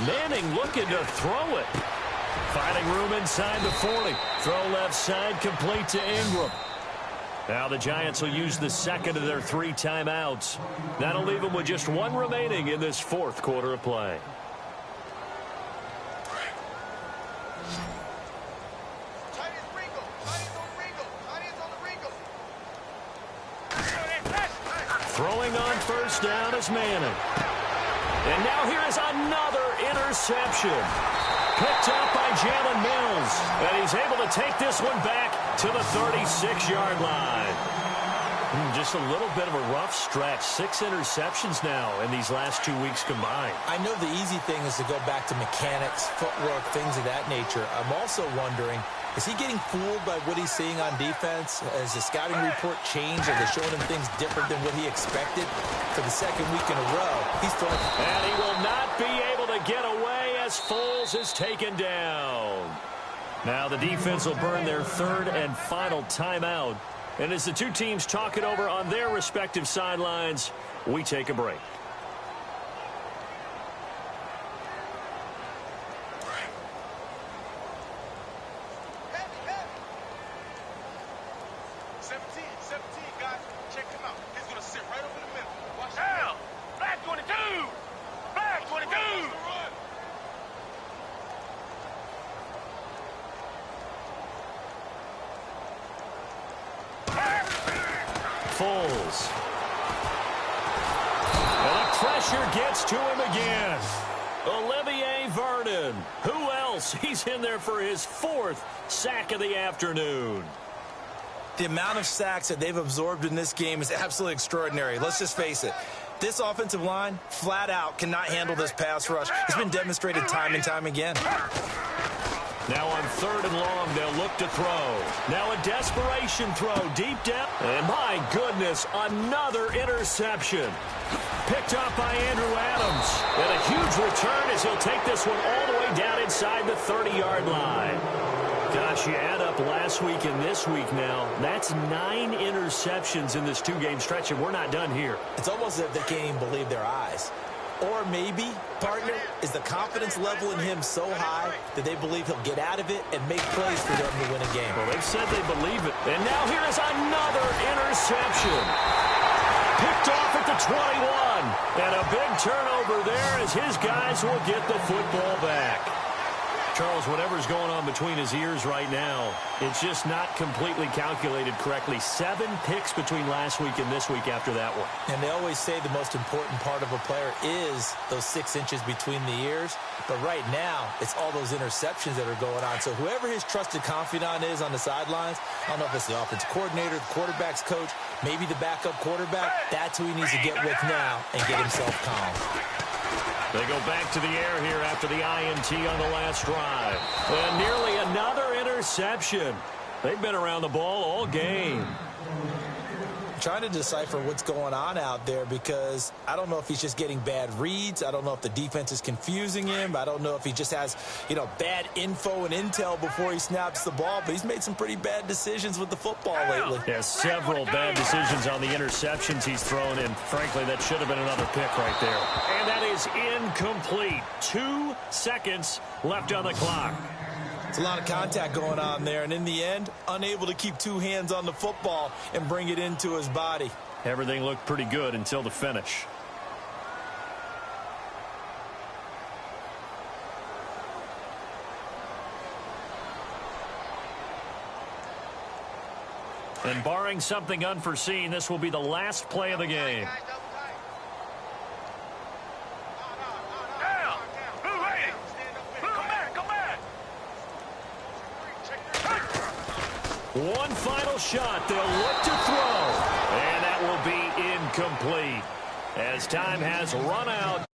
S1: Manning looking to throw it. Finding room inside the 40. Throw left side, complete to Ingram. Now the Giants will use the 2nd of their 3 timeouts. That'll leave them with just 1 remaining in this 4th quarter of play. Throwing on 1st down is Manning. And now here is another interception. Picked up by Jalen Mills. And he's able to take this one back to the 36-yard line. Just a little bit of a rough stretch. 6 interceptions now in these last 2 weeks combined.
S2: I know the easy thing is to go back to mechanics, footwork, things of that nature. I'm also wondering, is he getting fooled by what he's seeing on defense? Has the scouting report changed? Are they showing him things different than what he expected? For the 2nd week in a row, he's throwing.
S1: And he will not be able to get away as Foles is taken down. Now the defense will burn their 3rd and final timeout And as the two teams talk it over on their respective sidelines, we take a break. Foles. And the pressure gets to him again. Olivier Vernon. Who else? He's in there for his 4th sack of the afternoon.
S2: The amount of sacks that they've absorbed in this game is absolutely extraordinary. Let's just face it. This offensive line, flat out, cannot handle this pass rush. It's been demonstrated time and time again.
S1: Now on 3rd and long, they'll look to throw. Now a desperation throw deep down. And my goodness, another interception. Picked up by Andrew Adams. And a huge return as he'll take this one all the way down inside the 30-yard line. Gosh, you add up last week and this week now. That's 9 interceptions in this 2-game stretch, and we're not done here.
S2: It's almost as if they can't even believe their eyes. Or maybe, partner, is the confidence level in him so high that they believe he'll get out of it and make plays for them to win a game.
S1: Well, they've said they believe it. And now here is another interception. Picked off at the 21. And a big turnover there as his guys will get the football back. Charles, whatever's going on between his ears right now, it's just not completely calculated correctly. 7 picks between last week and this week after that one.
S2: And they always say the most important part of a player is those 6 inches between the ears. But right now, it's all those interceptions that are going on. So whoever his trusted confidant is on the sidelines, I don't know if it's the offensive coordinator, the quarterback's coach, maybe the backup quarterback, that's who he needs to get with now and get himself calm.
S1: They go back to the air here after the INT on the last drive. And nearly another interception. They've been around the ball all game.
S2: Trying to decipher what's going on out there because I don't know if he's just getting bad reads. I don't know if the defense is confusing him. I don't know if he just has, bad info and intel before he snaps the ball. But he's made some pretty bad decisions with the football lately.
S1: Yeah, several bad decisions on the interceptions he's thrown in. Frankly, that should have been another pick right there. And that is incomplete. 2 seconds left on the clock.
S2: It's a lot of contact going on there, and in the end, unable to keep 2 hands on the football and bring it into his body.
S1: Everything looked pretty good until the finish. And barring something unforeseen, this will be the last play of the game. One final shot. They'll look to throw. And that will be incomplete. As time has run out